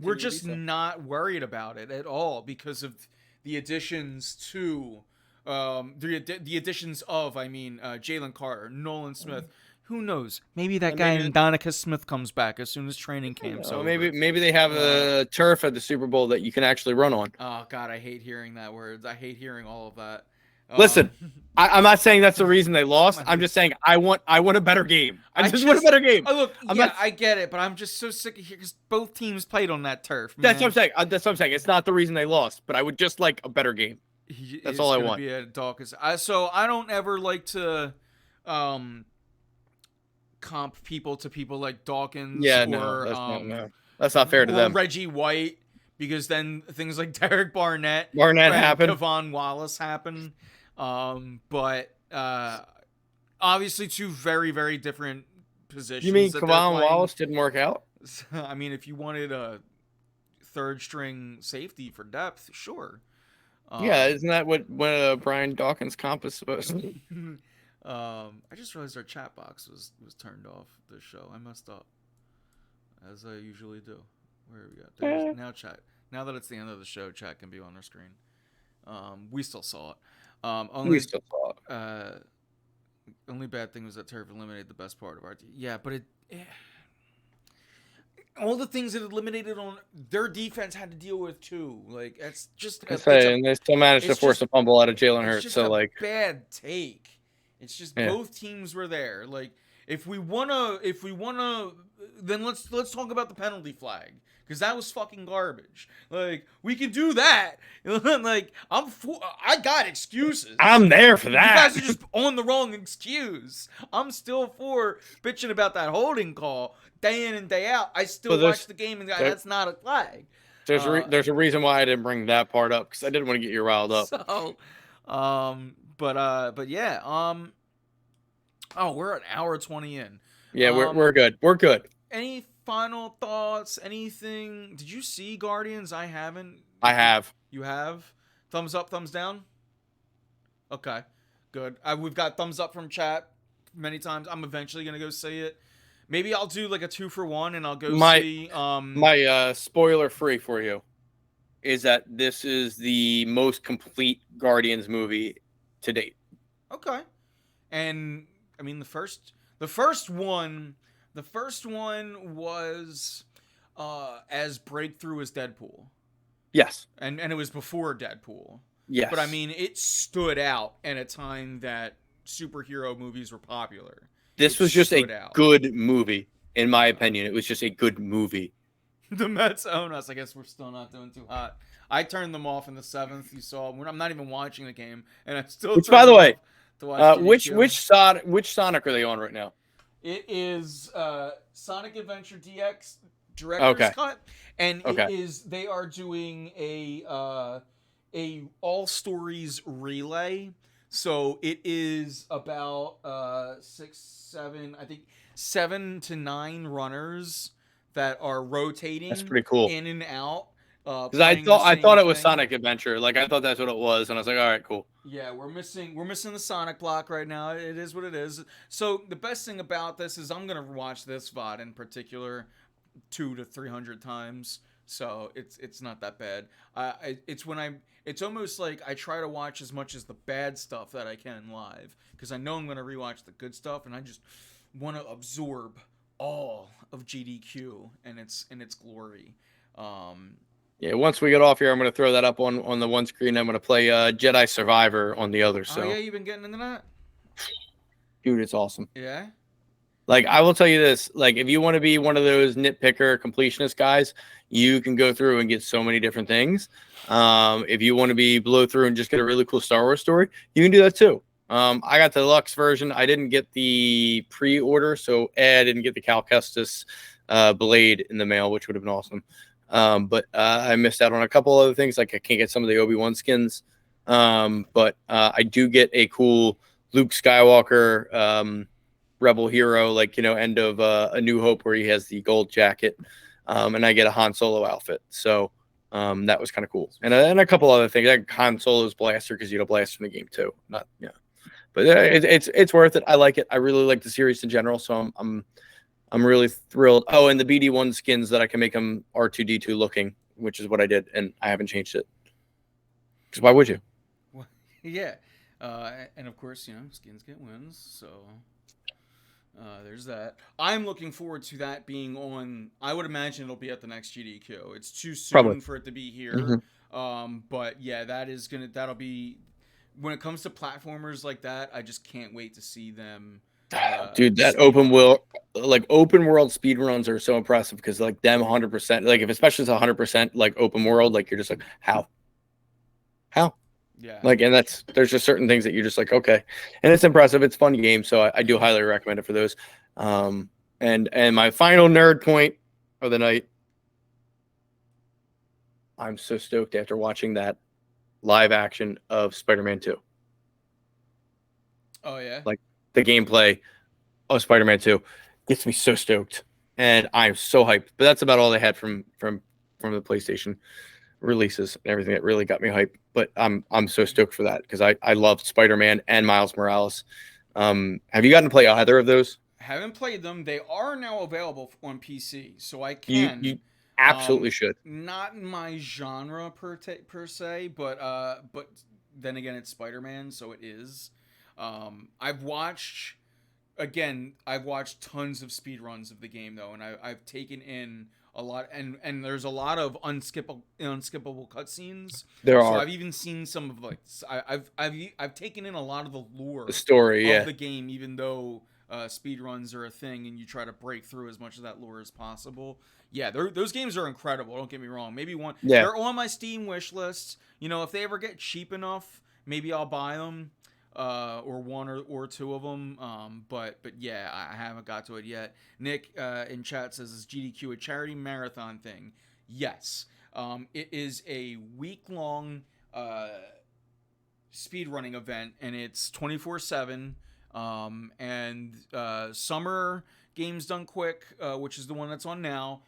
we're just not worried about it at all because of the additions to the additions of Jalen Carter, Nolan Smith, Who knows? Maybe that And guy maybe- Donica Smith comes back as soon as training camp's over. maybe they have a turf at the Super Bowl that you can actually run on. Oh God, I hate hearing that word. I hate hearing all of that. Listen, I'm not saying that's the reason they lost. I'm just saying I want a better game. I just want a better game. Look, I get it, but I'm just so sick of hearing because both teams played on that turf. Man. That's what I'm saying. That's what I'm saying. It's not the reason they lost, but I would just like a better game. That's all I want. Be a Dawkins. So I don't ever like to comp people to people like Dawkins. Yeah, no, that's not fair to them. Reggie White, because then things like Derek Barnett happened. Kevon Wallace happen. But obviously two very, very different positions. You mean Kevon Wallace didn't work out? I mean, if you wanted a third string safety for depth, sure. Yeah, isn't that what Brian Dawkins' comp is supposed to be? I just realized our chat box was turned off this show. I messed up, as I usually do. Where are we at? There's now chat. Now that it's the end of the show, chat can be on our screen. We still saw it. We still saw it. Only bad thing was that turf eliminated the best part of our team. Yeah, but all the things it eliminated on their defense had to deal with too. Like that's just. And they still managed to force a fumble out of Jalen Hurts. So like bad take. It's just both teams were there. Like if we wanna, then let's talk about the penalty flag. Because that was fucking garbage. Like, we can do that. Like, I got excuses. I'm there for that. You guys are just on the wrong excuse. I'm still for bitching about that holding call day in and day out. I still watch the game and that's not a flag. There's a reason why I didn't bring that part up, because I didn't want to get you riled up. So, but yeah. Oh, we're an hour 20 in. Yeah, we're good. We're good. Any final thoughts? Anything? Did you see Guardians? I haven't. I have. You have? Thumbs up, thumbs down? Okay, good. We've got thumbs up from chat many times. I'm eventually going to go see it. Maybe I'll do like a 2-for-1 and I'll go see... My spoiler free for you is that this is the most complete Guardians movie to date. Okay. And, I mean, the first one was as breakthrough as Deadpool. Yes. And it was before Deadpool. Yes. But I mean, it stood out at a time that superhero movies were popular. This was just a good movie, in my opinion. It was just a good movie. The Mets own us. I guess we're still not doing too hot. I turned them off in the 7th. You saw. I'm not even watching the game, and I'm still. Which, by the way, to watch which Sonic are they on right now? It is Sonic Adventure DX Director's Cut, and it is they are doing a all stories relay. So it is about 7 to 9 runners that are rotating. That's pretty cool. In and out. Because I thought it was Sonic Adventure. Like I thought that's what it was, and I was like, all right, cool. Yeah, we're missing the Sonic block right now. It is what it is. So the best thing about this is I'm gonna watch this VOD in particular 200 to 300 times. So it's not that bad. It's almost like I try to watch as much as the bad stuff that I can live, because I know I'm gonna rewatch the good stuff, and I just want to absorb all of GDQ and its glory. Yeah, once we get off here, I'm going to throw that up on the one screen. I'm going to play Jedi Survivor on the other. So. Oh, yeah, you've been getting into that? Dude, it's awesome. Yeah? Like, I will tell you this. Like, if you want to be one of those nitpicker completionist guys, you can go through and get so many different things. If you want to be blow through and just get a really cool Star Wars story, you can do that too. I got the deluxe version. I didn't get the pre-order, so I didn't get the Cal Kestis blade in the mail, which would have been awesome. But I missed out on a couple other things. Like I can't get some of the Obi-Wan skins. But I do get a cool Luke Skywalker rebel hero, like, you know, end of A New Hope, where he has the gold jacket. And I get a Han Solo outfit. So that was kind of cool. And a couple other things, like Han Solo's blaster, because you get a blaster in the game too. Not, yeah. But it's worth it. I like it. I really like the series in general. So I'm really thrilled. Oh, and the BD1 skins that I can make them R2D2 looking, which is what I did, and I haven't changed it. Because why would you? Well, yeah. And of course, you know, skins get wins. So There's that. I'm looking forward to that being on. I would imagine it'll be at the next GDQ. It's too Probably. soon for it to be here. Hmm. But yeah, that'll be when it comes to platformers like that. I just can't wait to see them. Dude, that Speed run it. open world speed runs are so impressive because like them 100%, like if especially it's 100% like open world, like you're just like how Yeah. like, and there's just certain things that you're just like, okay, and it's impressive. It's a fun game, so I do highly recommend it for those. And my final nerd point of the night, I'm so stoked after watching that live action of Spider-Man 2. Oh yeah. Like the gameplay of Spider-Man 2 gets me so stoked, and I'm so hyped. But that's about all they had from the PlayStation releases and everything that really got me hyped. But I'm so stoked for that because I loved Spider-Man and Miles Morales. Have you gotten to play either of those? Haven't played them. They are now available on PC, so I You can. absolutely should. Not in my genre per se, but then again, it's Spider-Man, so it is. I've watched I've watched tons of speed runs of the game though, and I've taken in a lot, and there's a lot of unskippable cutscenes. There So are I've even seen some of like I've taken in a lot of the the lore story, of yeah. the game, even though speed runs are a thing, and you try to break through as much of that lore as possible. Yeah, those games are incredible. Don't get me wrong. Maybe one Yeah. they're on my Steam wish list. You know, if they ever get cheap enough, maybe I'll buy them, or one or two of them. But yeah, I haven't got to it yet. Nick in chat says, "Is GDQ a charity marathon thing?" Yes. It is a week long speed running event, and it's 24/7. And Summer Games Done Quick, which is the one that's on now.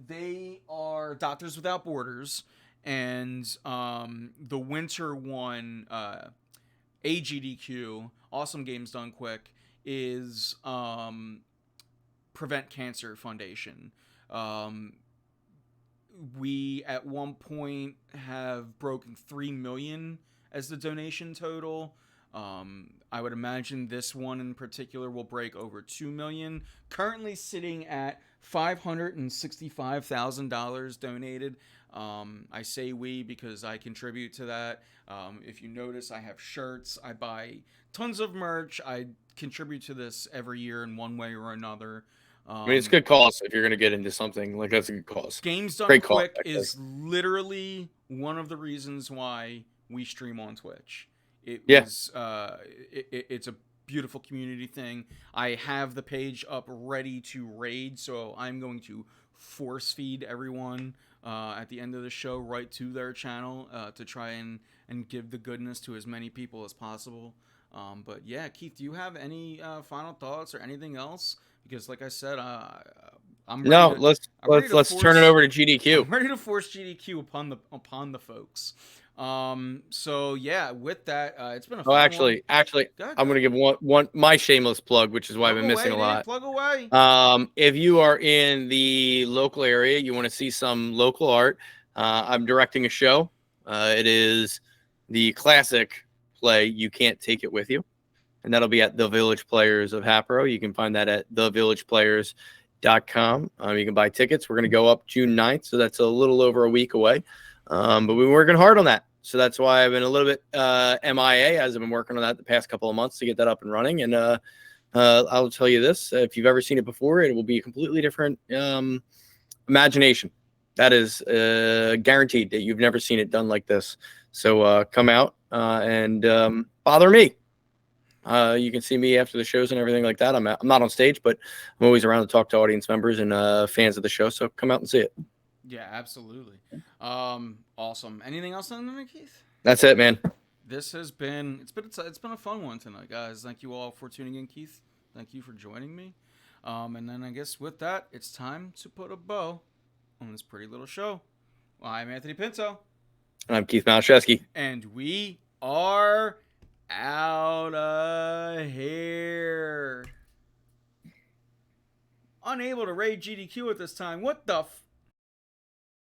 They are Doctors Without Borders, and the winter one, AGDQ, Awesome Games Done Quick, is Prevent Cancer Foundation. Um, we at one point have broken 3 million as the donation total. I would imagine this one in particular will break over 2 million. Currently sitting at $565,000 donated. I say we because I contribute to that. If you notice, I have shirts. I buy tons of merch. I contribute to this every year in one way or another. I mean, it's a good cause if you're gonna get into something like that's a good cause. Games Done Great cause, Quick actually. is literally one of the reasons why we stream on Twitch. Yeah. It's a beautiful community thing. I have the page up ready to raid, so I'm going to force feed everyone at the end of the show right to their channel to try and give the goodness to as many people as possible. But yeah, Keith, do you have any final thoughts or anything else? Because like I said, I'm No, ready to, let's turn it over to GDQ. I'm ready to force GDQ upon the folks. So yeah, with that, it's been a fun one. Actually, Go ahead, I'm gonna give one my shameless plug, which is why I've been missing a lot. Plug away. If you are in the local area, you want to see some local art, I'm directing a show. It is the classic play You Can't Take It With You, and that'll be at the Village Players of Hapro. You can find that at thevillageplayers.com. You can buy tickets. We're going to go up June 9th, so that's a little over a week away. But we've been working hard on that. So that's why I've been a little bit MIA as I've been working on that the past couple of months to get that up and running. And I'll tell you this, if you've ever seen it before, it will be a completely different imagination. That is guaranteed that you've never seen it done like this. So come out and bother me. You can see me after the shows and everything like that. I'm not on stage, but I'm always around to talk to audience members and fans of the show. So come out and see it. Yeah, absolutely. Awesome. Anything else on there, Keith? That's it, man. This has been it's been a fun one tonight, guys. Thank you all for tuning in, Keith. Thank you for joining me. And then I guess with that, it's time to put a bow on this pretty little show. Well, I'm Anthony Pinto. And I'm Keith Malashevsky. And we are out of here. Unable to raid GDQ at this time. What the